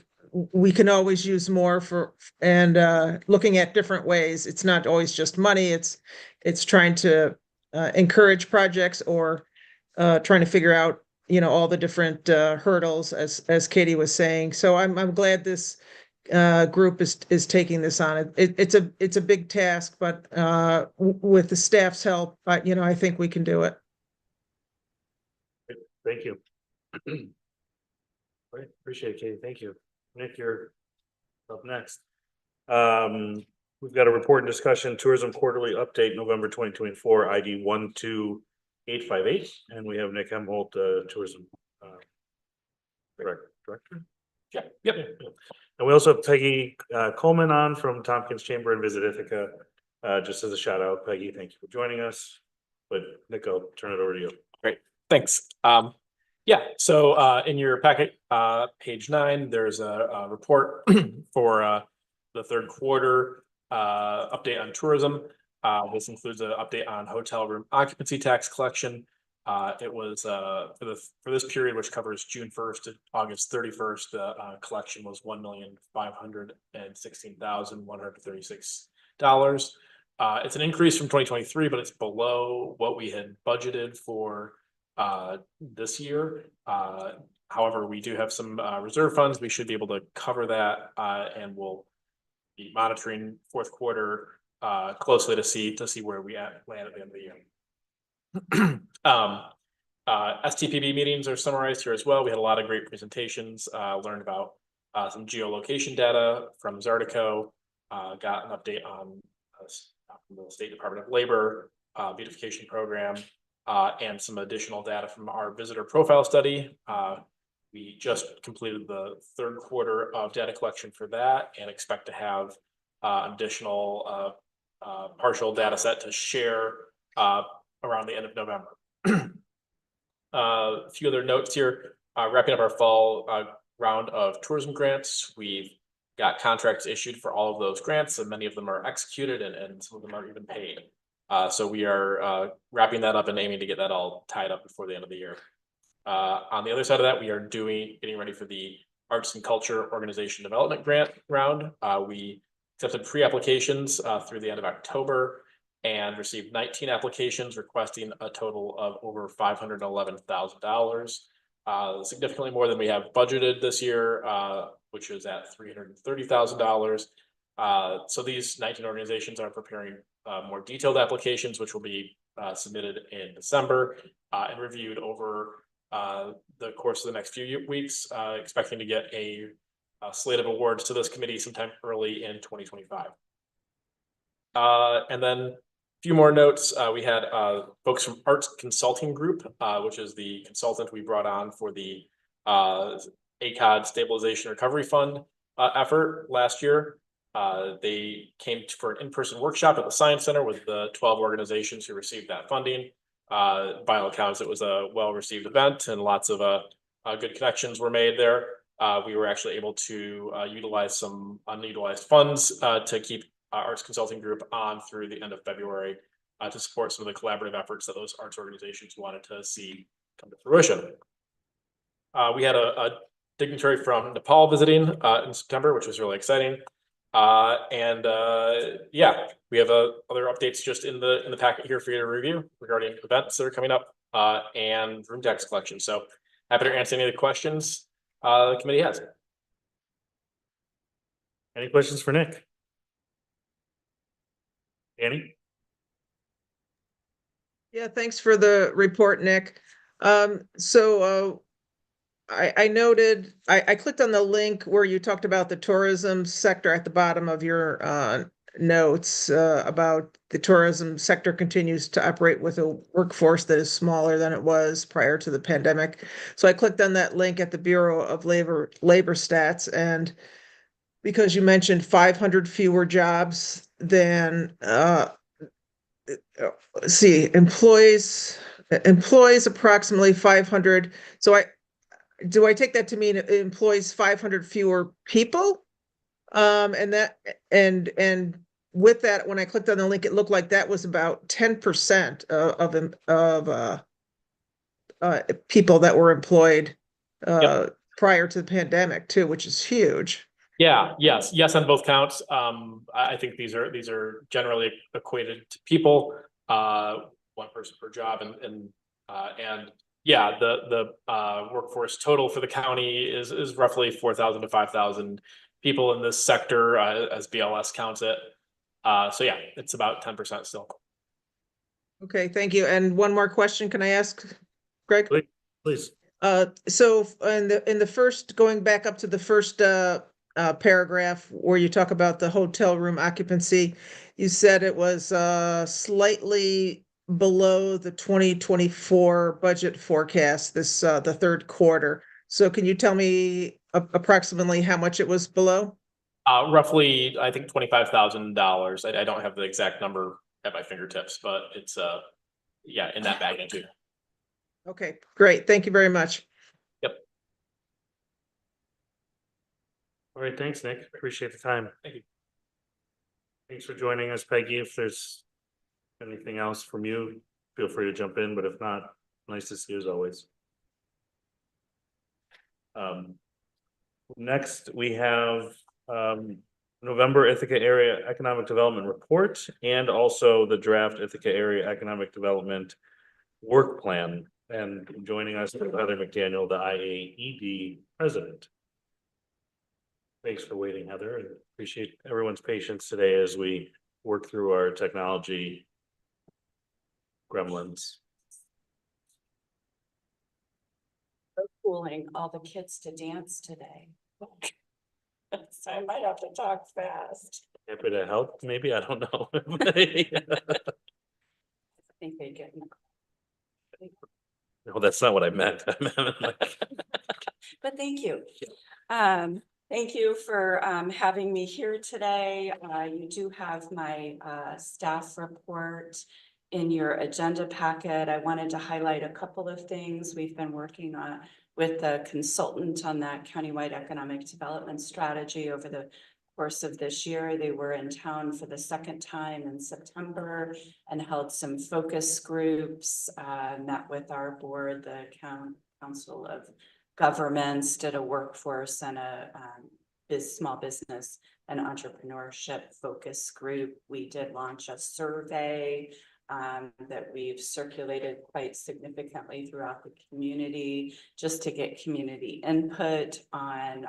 can always use more and looking at different ways. It's not always just money. It's trying to encourage projects or trying to figure out, all the different hurdles as Katie was saying. So I'm glad this group is taking this on. It's a big task, but with the staff's help, I think we can do it. Thank you. Great, appreciate it, Katie. Thank you. Nick, you're up next. We've got a report and discussion, tourism quarterly update, November 2024, ID 12858, and we have Nick Hemholt, tourism director. Yep. And we also have Peggy Coleman on from Tompkins Chamber and Visit Ithaca. Just as a shout out, Peggy, thank you for joining us. But Nick, I'll turn it over to you. Great, thanks. So in your packet, page 9, there's a report for the third quarter update on tourism. This includes an update on hotel room occupancy tax collection. It was for this period, which covers June 1st to August 31st, the collection was $1,516,136. It's an increase from 2023, but it's below what we had budgeted for this year. However, we do have some reserve funds. We should be able to cover that, and we'll be monitoring fourth quarter closely to see where we land at the end of the year. STPB meetings are summarized here as well. We had a lot of great presentations, learned about some geolocation data from Zartico, got an update on the State Department of Labor beautification program, and some additional data from our visitor profile study. We just completed the third quarter of data collection for that and expect to have additional partial data set to share around the end of November. A few other notes here, wrapping up our fall round of tourism grants. We've got contracts issued for all of those grants, and many of them are executed and some of them are even paid. So we are wrapping that up and aiming to get that all tied up before the end of the year. On the other side of that, we are getting ready for the Arts and Culture Organization Development Grant round. We accepted pre-applications through the end of October and received 19 applications requesting a total of over $511,000, significantly more than we have budgeted this year, which is at $330,000. So these 19 organizations are preparing more detailed applications, which will be submitted in December and reviewed over the course of the next few weeks, expecting to get a slate of awards to this committee sometime early in 2025. And then a few more notes. We had folks from Arts Consulting Group, which is the consultant we brought on for the ACOD Stabilization Recovery Fund effort last year. They came for an in-person workshop at the Science Center with the 12 organizations who received that funding. By all accounts, it was a well-received event and lots of good connections were made there. We were actually able to utilize some unutilized funds to keep Arts Consulting Group on through the end of February to support some of the collaborative efforts that those arts organizations wanted to see come to fruition. We had a dignitary from Nepal visiting in September, which was really exciting. Yeah, we have other updates just in the packet here for you to review regarding events that are coming up and room tax collection. So happy to answer any of the questions the committee has. Any questions for Nick? Annie? Yeah, thanks for the report, Nick. I noted, I clicked on the link where you talked about the tourism sector at the bottom of your notes about the tourism sector continues to operate with a workforce that is smaller than it was prior to the pandemic. So I clicked on that link at the Bureau of Labor Stats, and because you mentioned 500 fewer jobs than employees approximately 500. So do I take that to mean it employs 500 fewer people? And with that, when I clicked on the link, it looked like that was about 10% of people that were employed prior to the pandemic too, which is huge. Yeah, yes on both counts. I think these are generally equated to people, one person per job, and yeah, the workforce total for the county is roughly 4,000 to 5,000 people in this sector as BLS counts it. So yeah, it's about 10% still. Okay, thank you. And one more question, can I ask, Greg? Please. So in the first, going back up to the first paragraph where you talk about the hotel room occupancy, you said it was slightly below the 2024 budget forecast, this the third quarter. So can you tell me approximately how much it was below? Roughly, I think $25,000. I don't have the exact number at my fingertips, but it's yeah, in that magnitude. Okay, great. Thank you very much. Yep. All right, thanks, Nick. Appreciate the time. Thank you. Thanks for joining us, Peggy. If there's anything else from you, feel free to jump in, but if not, nice to see you as always. Next, we have November Ithaca Area Economic Development Report and also the draft Ithaca Area Economic Development Work Plan. And joining us is Heather McDaniel, the IAED president. Thanks for waiting, Heather, and appreciate everyone's patience today as we work through our technology gremlins. Schooling all the kids to dance today. So I might have to talk fast. Happy to help, maybe, I don't know. I think they get. No, that's not what I meant. I meant like... but thank you. Thank you for having me here today. You do have my staff report in your agenda packet. I wanted to highlight a couple of things we've been working on with the consultant on that countywide economic development strategy over the course of this year. They were in town for the second time in September and held some focus groups, met with our board, the Council of Governments, did a workforce and a small business and entrepreneurship focus group. We did launch a survey that we've circulated quite significantly throughout the community just to get community input on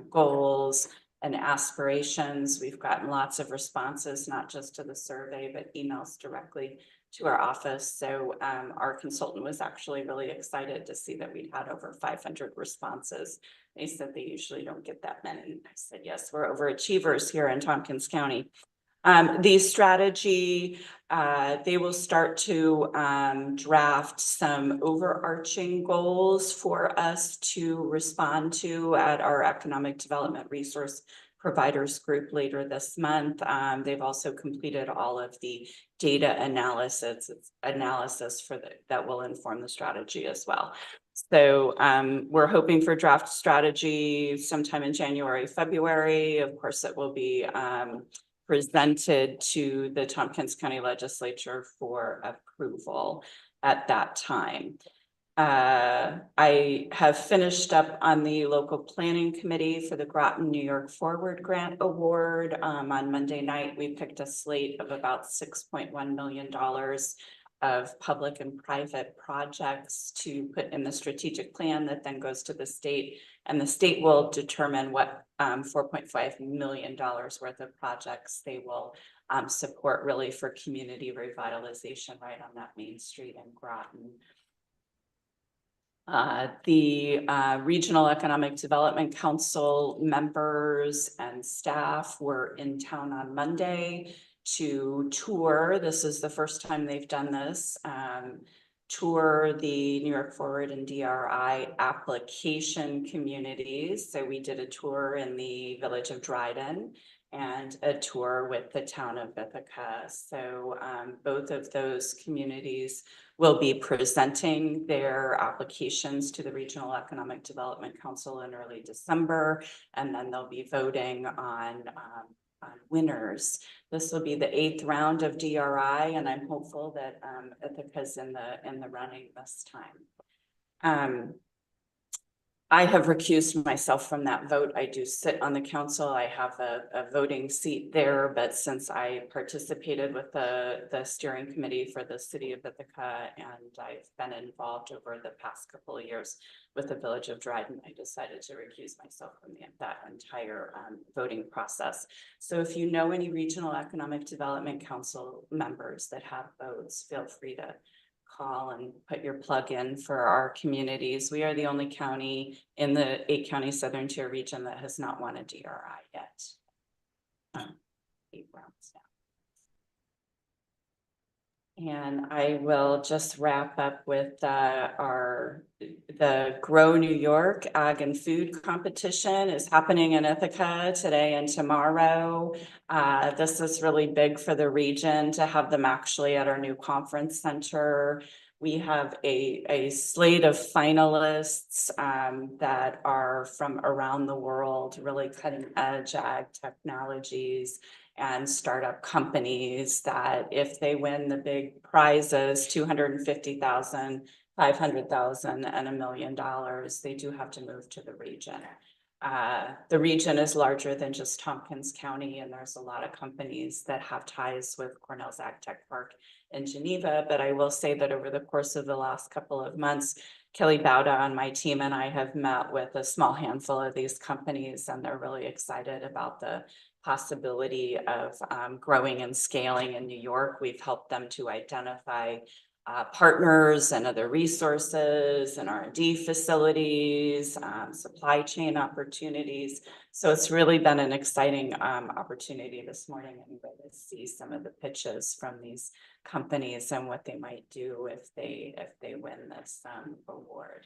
goals and aspirations. We've gotten lots of responses, not just to the survey, but emails directly to our office. So our consultant was actually really excited to see that we'd had over 500 responses. They said they usually don't get that many. I said, yes, we're overachievers here in Tompkins County. The strategy, they will start to draft some overarching goals for us to respond to at our Economic Development Resource Providers Group later this month. They've also completed all of the data analysis for that will inform the strategy as well. So we're hoping for draft strategy sometime in January, February. Of course, it will be presented to the Tompkins County Legislature for approval at that time. I have finished up on the local planning committee for the Groton New York Forward Grant Award. On Monday night, we picked a slate of about $6.1 million of public and private projects to put in the strategic plan that then goes to the state, and the state will determine what $4.5 million worth of projects they will support really for community revitalization right on that main street in Groton. The Regional Economic Development Council members and staff were in town on Monday to tour. This is the first time they've done this. Tour the New York Forward and DRI application communities. So we did a tour in the village of Dryden and a tour with the town of Ithaca. So both of those communities will be presenting their applications to the Regional Economic Development Council in early December, and then they'll be voting on winners. This will be the 8th round of DRI, and I'm hopeful that Ithaca's in the running this time. I have recused myself from that vote. I do sit on the council. I have a voting seat there, but since I participated with the steering committee for the city of Ithaca, and I've been involved over the past couple of years with the village of Dryden, I decided to recuse myself from that entire voting process. So if you know any Regional Economic Development Council members that have votes, feel free to call and put your plug in for our communities. We are the only county in the 8-county Southern Tier region that has not won a DRI yet. 8 rounds now. And I will just wrap up with the Grow New York Ag and Food Competition is happening in Ithaca today and tomorrow. This is really big for the region to have them actually at our new conference center. We have a slate of finalists that are from around the world, really cutting edge ag technologies and startup companies that if they win the big prizes, $250,000, $500,000 and $1 million, they do have to move to the region. The region is larger than just Tompkins County, and there's a lot of companies that have ties with Cornell's Ag Tech Park in Geneva. But I will say that over the course of the last couple of months, Kelly Bauda on my team and I have met with a small handful of these companies, and they're really excited about the possibility of growing and scaling in New York. We've helped them to identify partners and other resources and R&D facilities, supply chain opportunities. So it's really been an exciting opportunity this morning and to see some of the pitches from these companies and what they might do if they win this award.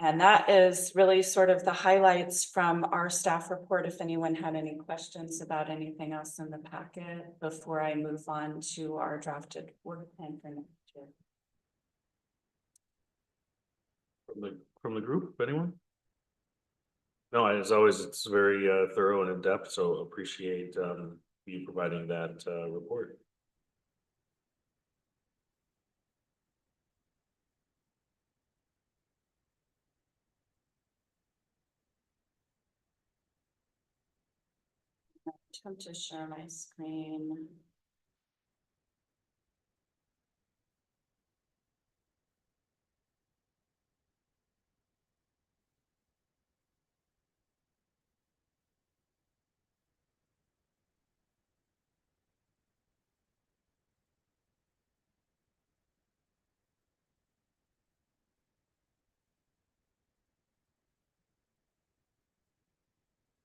And that is really sort of the highlights from our staff report. If anyone had any questions about anything else in the packet before I move on to our drafted work plan for next year. From the group, anyone? No, as always, it's very thorough and in-depth, so appreciate you providing that report. Attempt to share my screen.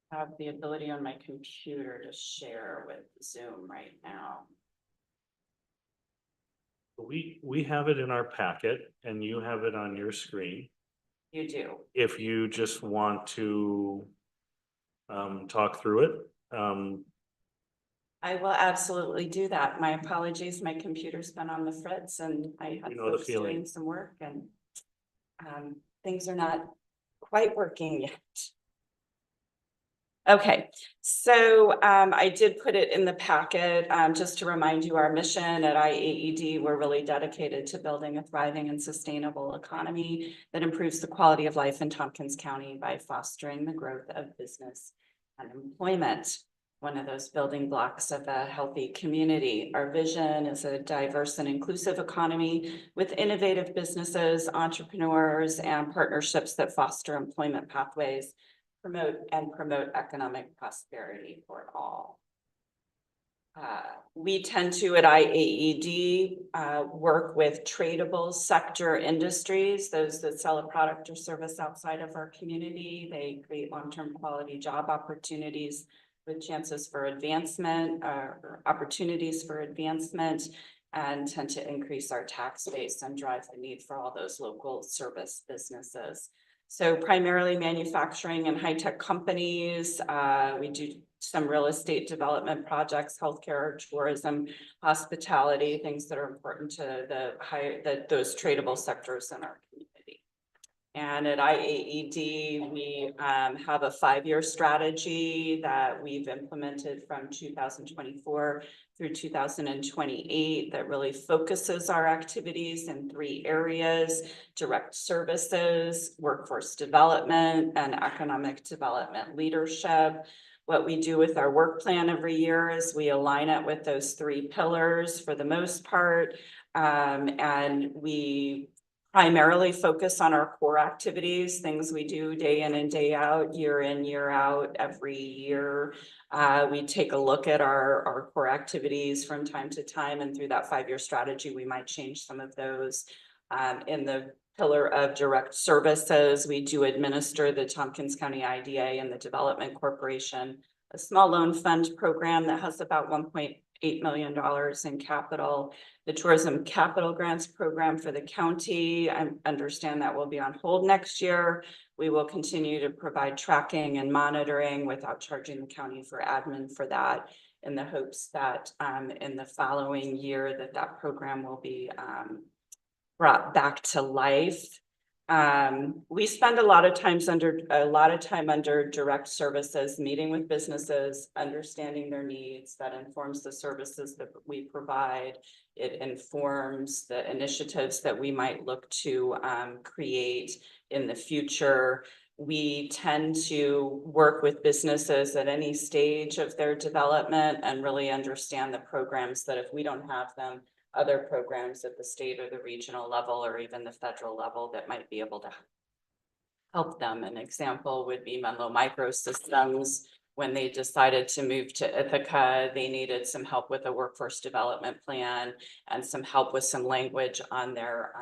I have the ability on my computer to share with Zoom right now. We have it in our packet and you have it on your screen. You do. If you just want to talk through it. I will absolutely do that. My apologies, my computer's been on the fritz and I had You know the folks feeling. doing some work and things are not quite working yet. Okay, so I did put it in the packet just to remind you our mission at IAED. We're really dedicated to building a thriving and sustainable economy that improves the quality of life in Tompkins County by fostering the growth of business and employment. One of those building blocks of a healthy community. Our vision is a diverse and inclusive economy with innovative businesses, entrepreneurs, and partnerships that foster employment pathways, promote economic prosperity for all. We tend to at IAED work with tradable sector industries, those that sell a product or service outside of our community. They create long-term quality job opportunities with chances for advancement, or opportunities for advancement, and tend to increase our tax base and drive the need for all those local service businesses. So primarily manufacturing and high-tech companies. We do some real estate development projects, healthcare, tourism, hospitality, things that are important to those tradable sectors in our community. And at IAED, we have a 5-year strategy that we've implemented from 2024 through 2028 that really focuses our activities in 3 areas: direct services, workforce development, and economic development leadership. What we do with our work plan every year is we align it with those 3 pillars for the most part, and we primarily focus on our core activities, things we do day in and day out, year in, year out, every year. We take a look at our core activities from time to time, and through that 5-year strategy, we might change some of those. In the pillar of direct services, we do administer the Tompkins County IDA and the Development Corporation, a small loan fund program that has about $1.8 million in capital. The Tourism Capital Grants Program for the county, I understand that will be on hold next year. We will continue to provide tracking and monitoring without charging the county for admin for that, in the hopes that in the following year that program will be brought back to life. We spend a lot of time under direct services, meeting with businesses, understanding their needs. That informs the services that we provide. It informs the initiatives that we might look to create in the future. We tend to work with businesses at any stage of their development and really understand the programs that, if we don't have them, other programs at the state or the regional level or even the federal level that might be able to help them. An example would be Menlo Microsystems. When they decided to move to Ithaca, they needed some help with a workforce development plan and some help with some language on their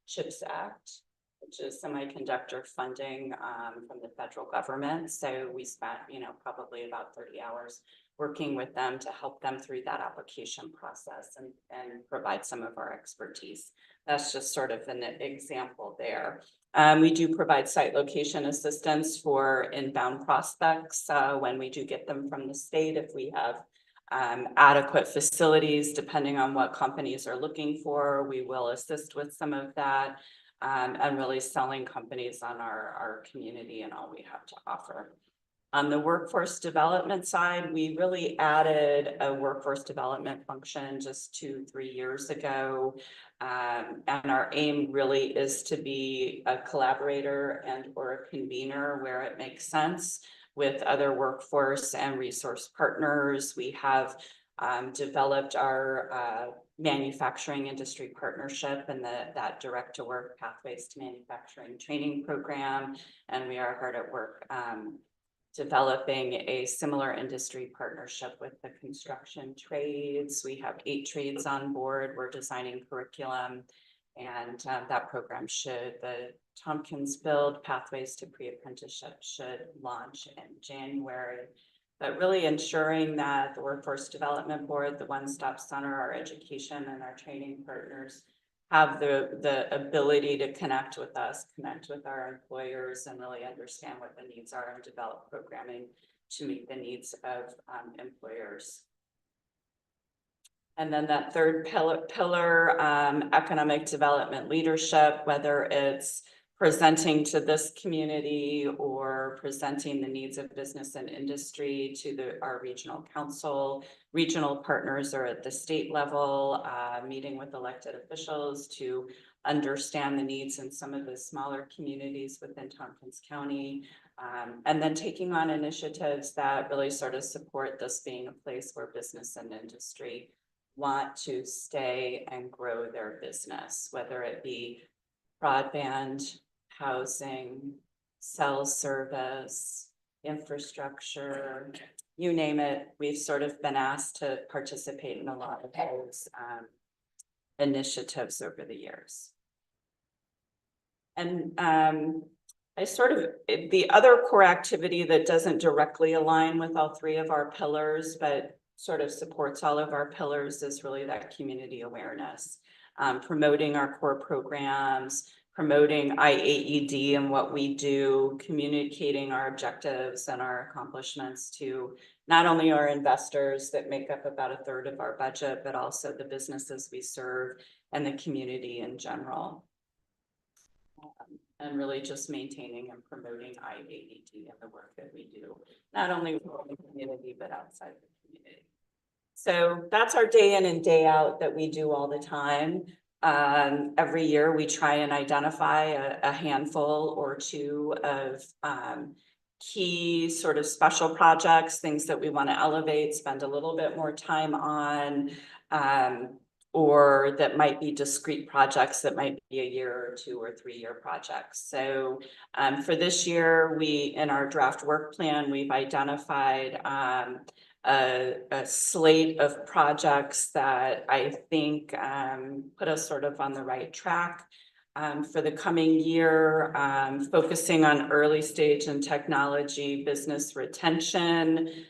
CHIPS Act, which is semiconductor funding from the federal government. So we spent, probably about 30 hours working with them to help them through that application process and provide some of our expertise. That's just sort of an example there. We do provide site location assistance for inbound prospects when we do get them from the state, if we have adequate facilities, depending on what companies are looking for, we will assist with some of that, and really selling companies on our community and all we have to offer. On the workforce development side, we really added a workforce development function just 2-3 years ago. And our aim really is to be a collaborator and or a convener where it makes sense with other workforce and resource partners. We have developed our manufacturing industry partnership and that direct to work pathways to manufacturing training program. And we are hard at work developing a similar industry partnership with the construction trades. We have 8 trades on board. We're designing curriculum, and that program the Tompkins Build Pathways to Pre-Apprenticeship should launch in January. But really ensuring that the Workforce Development Board, the one-stop center, our education and our training partners have the ability to connect with us, connect with our employers, and really understand what the needs are and develop programming to meet the needs of employers. And then that third pillar, economic development leadership, whether it's presenting to this community or presenting the needs of business and industry to our regional council. Regional partners are at the state level, meeting with elected officials to understand the needs in some of the smaller communities within Tompkins County. And then taking on initiatives that really sort of support this being a place where business and industry want to stay and grow their business, whether it be broadband, housing, cell service, infrastructure, you name it. We've sort of been asked to participate in a lot of those initiatives over the years. And the other core activity that doesn't directly align with all 3 of our pillars, but sort of supports all of our pillars, is really that community awareness, promoting our core programs, promoting IAED and what we do, communicating our objectives and our accomplishments to not only our investors that make up about 1/3 of our budget, but also the businesses we serve and the community in general. And really just maintaining and promoting IAED and the work that we do, not only within the community, but outside the community. So that's our day in and day out that we do all the time. Every year we try and identify a handful or 2 of key sort of special projects, things that we want to elevate, spend a little bit more time on, or that might be discrete projects that might be 1 year or 2 or 3 year projects. So for this year, in our draft work plan, we've identified a slate of projects that I think put us sort of on the right track for the coming year, focusing on early stage and technology business retention,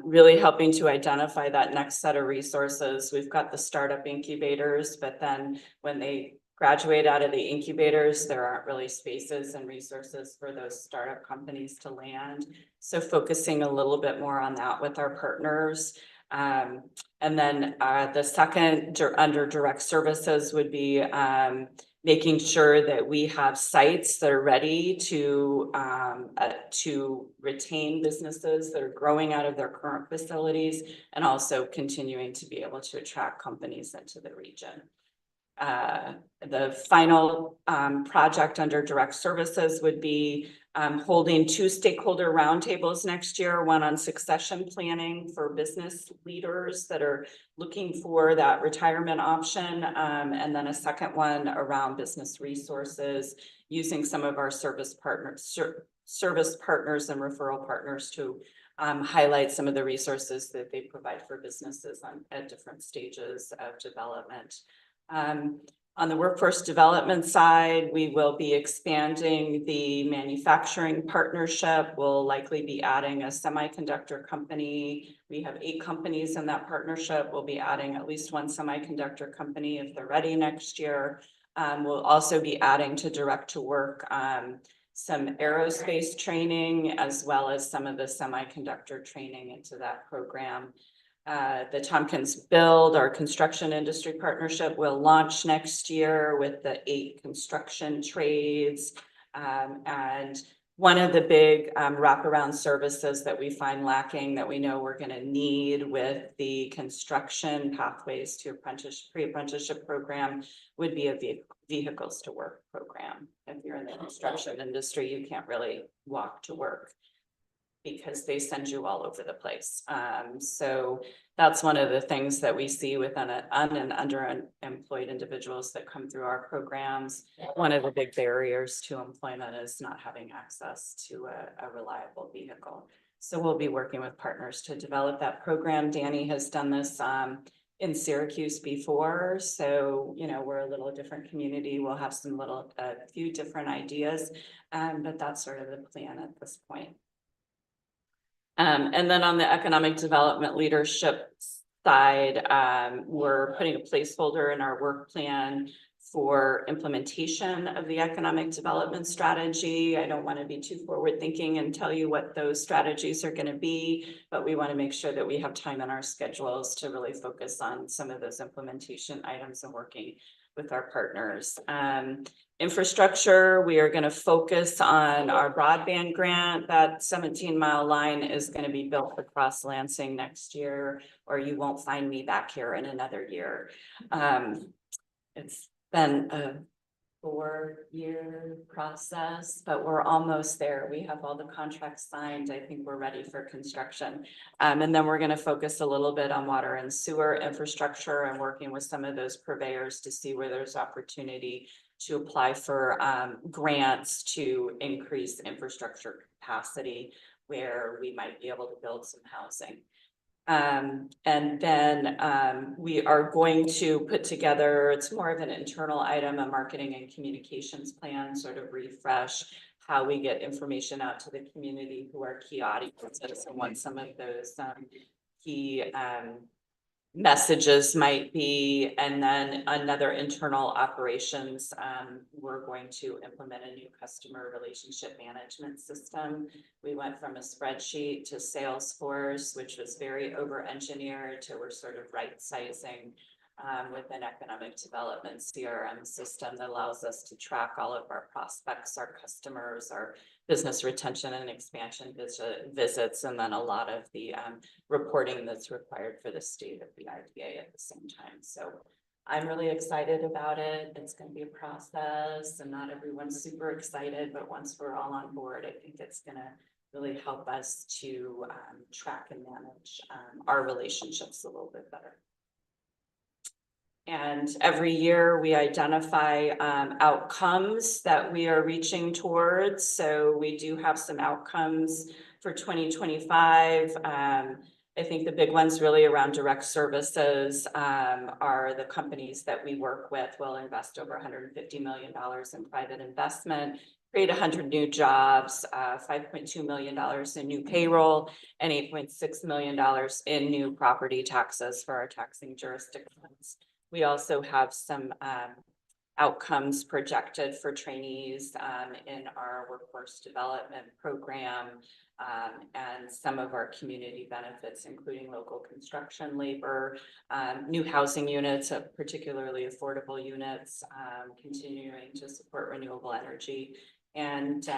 really helping to identify that next set of resources. We've got the startup incubators, but then when they graduate out of the incubators, there aren't really spaces and resources for those startup companies to land. So focusing a little bit more on that with our partners. And then the second under direct services would be making sure that we have sites that are ready to retain businesses that are growing out of their current facilities, and also continuing to be able to attract companies into the region. The final project under direct services would be holding 2 stakeholder roundtables next year, one on succession planning for business leaders that are looking for that retirement option, and then a second one around business resources, using some of our service partners and referral partners to highlight some of the resources that they provide for businesses at different stages of development. On the workforce development side, we will be expanding the manufacturing partnership. We'll likely be adding a semiconductor company. We have 8 companies in that partnership. We'll be adding at least 1 semiconductor company if they're ready next year. We'll also be adding to direct to work some aerospace training, as well as some of the semiconductor training into that program. The Tompkins Build, our construction industry partnership, will launch next year with the 8 construction trades. And one of the big wraparound services that we find lacking, that we know we're going to need with the construction pathways to pre-apprenticeship program, would be a vehicles to work program. If you're in the construction industry, you can't really walk to work because they send you all over the place. So that's one of the things that we see with underemployed individuals that come through our programs. One of the big barriers to employment is not having access to a reliable vehicle. So we'll be working with partners to develop that program. Danny has done this in Syracuse before. So, you know, we're a little different community. We'll have a few different ideas, but that's sort of the plan at this point. And then on the economic development leadership side, we're putting a placeholder in our work plan for implementation of the economic development strategy. I don't want to be too forward thinking and tell you what those strategies are going to be, but we want to make sure that we have time in our schedules to really focus on some of those implementation items and working with our partners. Infrastructure, we are going to focus on our broadband grant. That 17-mile line is going to be built across Lansing next year, or you won't find me back here in another year. It's been a 4-year process, but we're almost there. We have all the contracts signed. I think we're ready for construction. And then we're going to focus a little bit on water and sewer infrastructure and working with some of those purveyors to see where there's opportunity to apply for grants to increase infrastructure capacity where we might be able to build some housing. And then we are going to put together, it's more of an internal item, a marketing and communications plan, sort of refresh how we get information out to the community who are key audiences and what some of those key messages might be. And then another internal operations, we're going to implement a new customer relationship management system. We went from a spreadsheet to Salesforce, which was very over-engineered, to we're sort of right-sizing with an economic development CRM system that allows us to track all of our prospects, our customers, our business retention and expansion visits, and then a lot of the reporting that's required for the state of the IDA at the same time. So I'm really excited about it. It's going to be a process and not everyone's super excited, but once we're all on board, I think it's going to really help us to track and manage our relationships a little bit better. And every year we identify outcomes that we are reaching towards. So we do have some outcomes for 2025. I think the big ones really around direct services are the companies that we work with will invest over $150 million in private investment, create 100 new jobs, $5.2 million in new payroll, and $8.6 million in new property taxes for our taxing jurisdictions. We also have some outcomes projected for trainees in our workforce development program and some of our community benefits, including local construction labor, new housing units, particularly affordable units, continuing to support renewable energy, and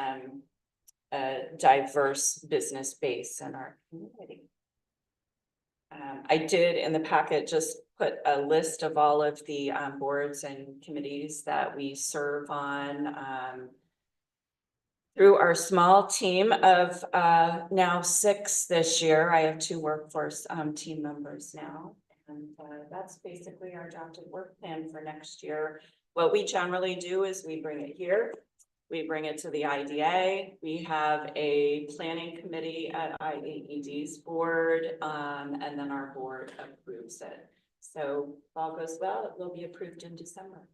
a diverse business base in our community. I did in the packet just put a list of all of the boards and committees that we serve on through our small team of now 6 this year. I have 2 workforce team members now, and that's basically our drafted work plan for next year. What we generally do is we bring it here. We bring it to the IDA. We have a planning committee at IAED's board, and then our board approves it. So if all goes well, it will be approved in December.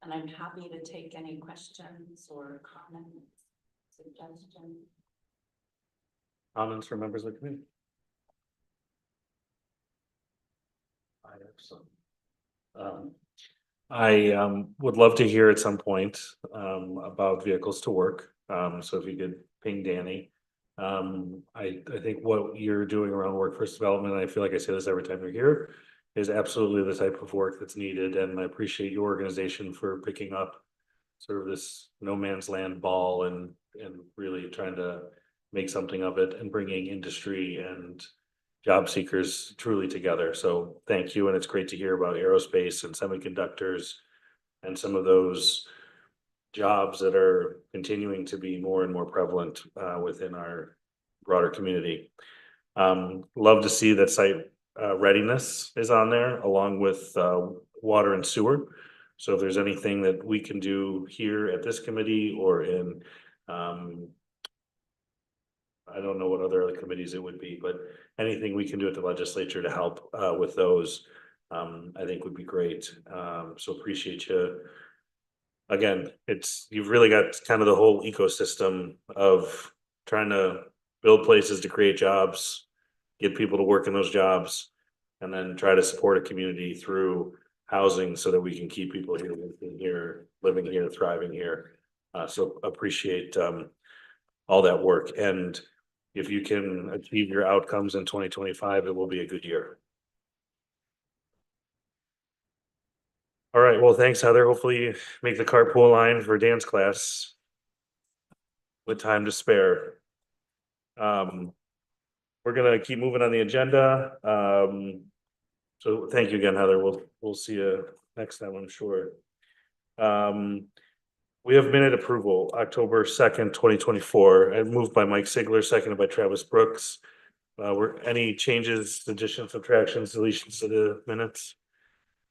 And I'm happy to take any questions or comments, suggestions. Comments from members of the committee? I have some. I would love to hear at some point about vehicles to work. So if you could ping Danny. I think what you're doing around workforce development, and I feel like I say this every time you're here, is absolutely the type of work that's needed. And I appreciate your organization for picking up sort of this no man's land ball and really trying to make something of it and bringing industry and job seekers truly together. So thank you. And it's great to hear about aerospace and semiconductors and some of those jobs that are continuing to be more and more prevalent within our broader community. Love to see that site readiness is on there along with water and sewer. So if there's anything that we can do here at this committee or in I don't know what other committees it would be, but anything we can do at the legislature to help with those, I think would be great. So appreciate you. Again, you've really got kind of the whole ecosystem of trying to build places to create jobs, get people to work in those jobs, and then try to support a community through housing so that we can keep people here, living here, thriving here. So appreciate all that work. And if you can achieve your outcomes in 2025, it will be a good year. All right, well, thanks, Heather. Hopefully you make the carpool line for dance class with time to spare. We're gonna keep moving on the agenda. So thank you again, Heather. We'll see you next time, I'm sure. We have minute approval, October 2nd, 2024, and moved by Mike Sigler, seconded by Travis Brooks. Were any changes, additions, subtractions, deletions to the minutes?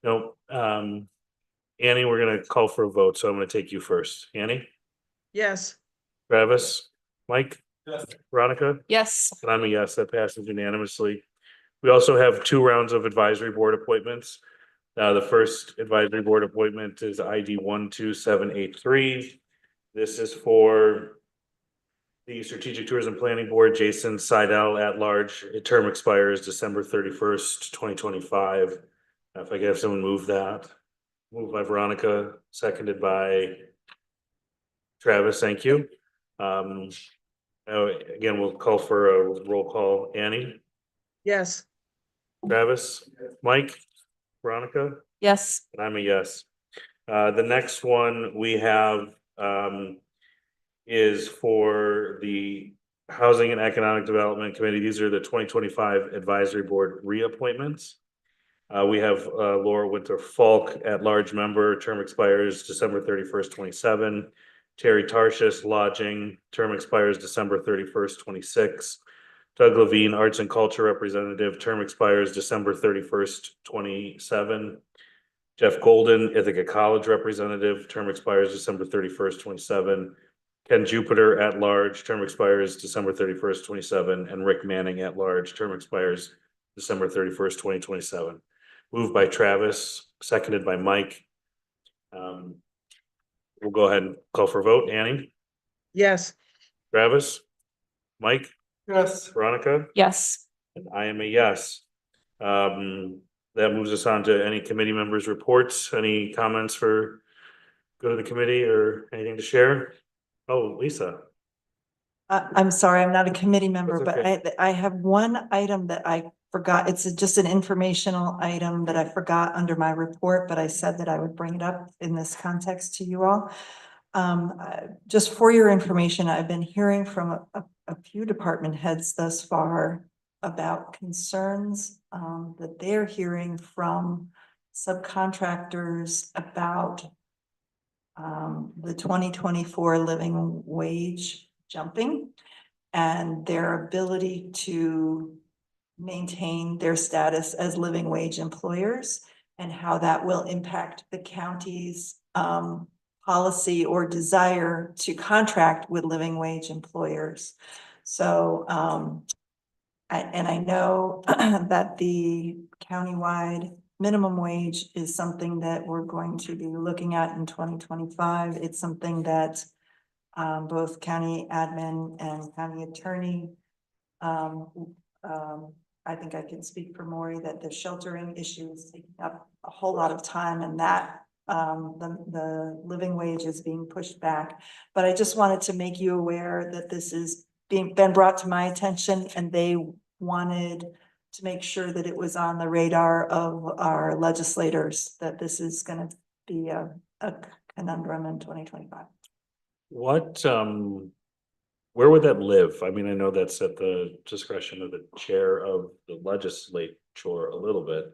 No. Annie, we're gonna call for a vote, so I'm gonna take you first. Annie? Yes. Travis? Mike? Yes. Veronica? Yes. And I'm a yes, that passes unanimously. We also have 2 rounds of advisory board appointments. The first advisory board appointment is ID 12783. This is for the Strategic Tourism Planning Board, Jason Seidel at large. Term expires December 31st, 2025. If I could have someone move that. Moved by Veronica, seconded by Travis, thank you. Again, we'll call for a roll call. Annie? Yes. Travis? Mike? Veronica? Yes. And I'm a yes. The next one we have is for the Housing and Economic Development Committee. These are the 2025 Advisory Board reappointments. We have Laura Winter Falk at large member, term expires December 31st, 27. Terry Tarshish, lodging, term expires December 31st, 26. Doug Levine, Arts and Culture Representative, term expires December 31st, 27. Jeff Golden, Ithaca College Representative, term expires December 31st, 27. Ken Jupiter at large, term expires December 31st, 27. And Rick Manning at large, term expires December 31st, 2027. Moved by Travis, seconded by Mike. We'll go ahead and call for a vote. Annie? Yes. Travis? Mike? Yes. Veronica? Yes. And I am a yes. That moves us on to any committee members' reports. Any comments for go to the committee or anything to share? Oh, Lisa. I'm sorry, I'm not a committee member, That's but okay. I have one item that I forgot. It's just an informational item that I forgot under my report, but I said that I would bring it up in this context to you all. Just for your information, I've been hearing from a few department heads thus far about concerns that they're hearing from subcontractors about the 2024 living wage jumping and their ability to maintain their status as living wage employers and how that will impact the county's policy or desire to contract with living wage employers. So, I know that the Countywide minimum wage is something that we're going to be looking at in 2025. It's something that both county admin and county attorney, I think I can speak for Maury that the sheltering issue is taking up a whole lot of time, and that the living wage is being pushed back. But I just wanted to make you aware that this is been brought to my attention, and they wanted to make sure that it was on the radar of our legislators, that this is gonna be a conundrum in 2025. What, where would that live? I mean, I know that's at the discretion of the chair of the legislature a little bit.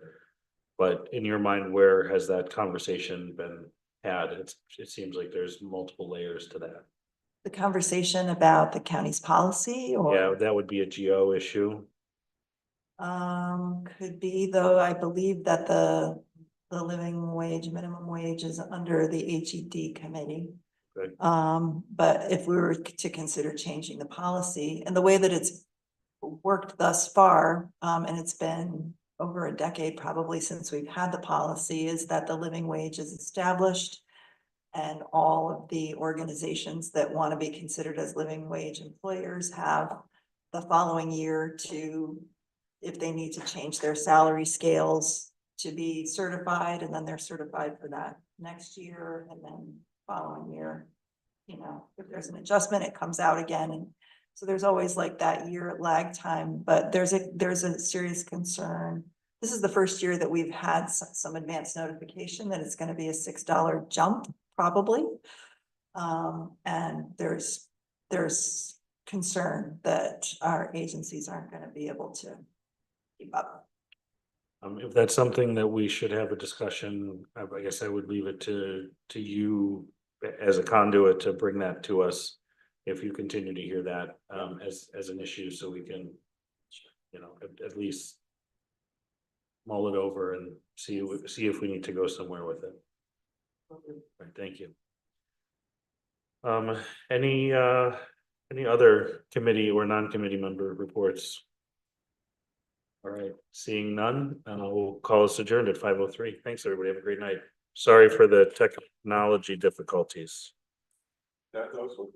But in your mind, where has that conversation been had? It seems like there's multiple layers to that. The conversation about the county's policy or? Yeah, that would be a GO issue. Could be, though, I believe that the living wage, minimum wage is under the HED committee. Good. But if we were to consider changing the policy and the way that it's worked thus far, and it's been over a decade probably since we've had the policy, is that the living wage is established. And all of the organizations that want to be considered as living wage employers have the following year to, if they need to change their salary scales, to be certified, and then they're certified for that next year, and then following year, you know, if there's an adjustment, it comes out again. And so there's always like that year lag time, but there's a serious concern. This is the first year that we've had some advance notification that it's going to be a $6 jump, probably. And there's concern that our agencies aren't going to be able to keep up. If that's something that we should have a discussion, I guess I would leave it to you as a conduit to bring that to us. If you continue to hear that as an issue, so we can, you know, at least mull it over and see if we need to go somewhere with it. Right, thank you. Any other committee or non-committee member reports? All right, seeing none, and I will call us adjourned at 5:03. Thanks, everybody. Have a great night. Sorry for the technology difficulties. That also.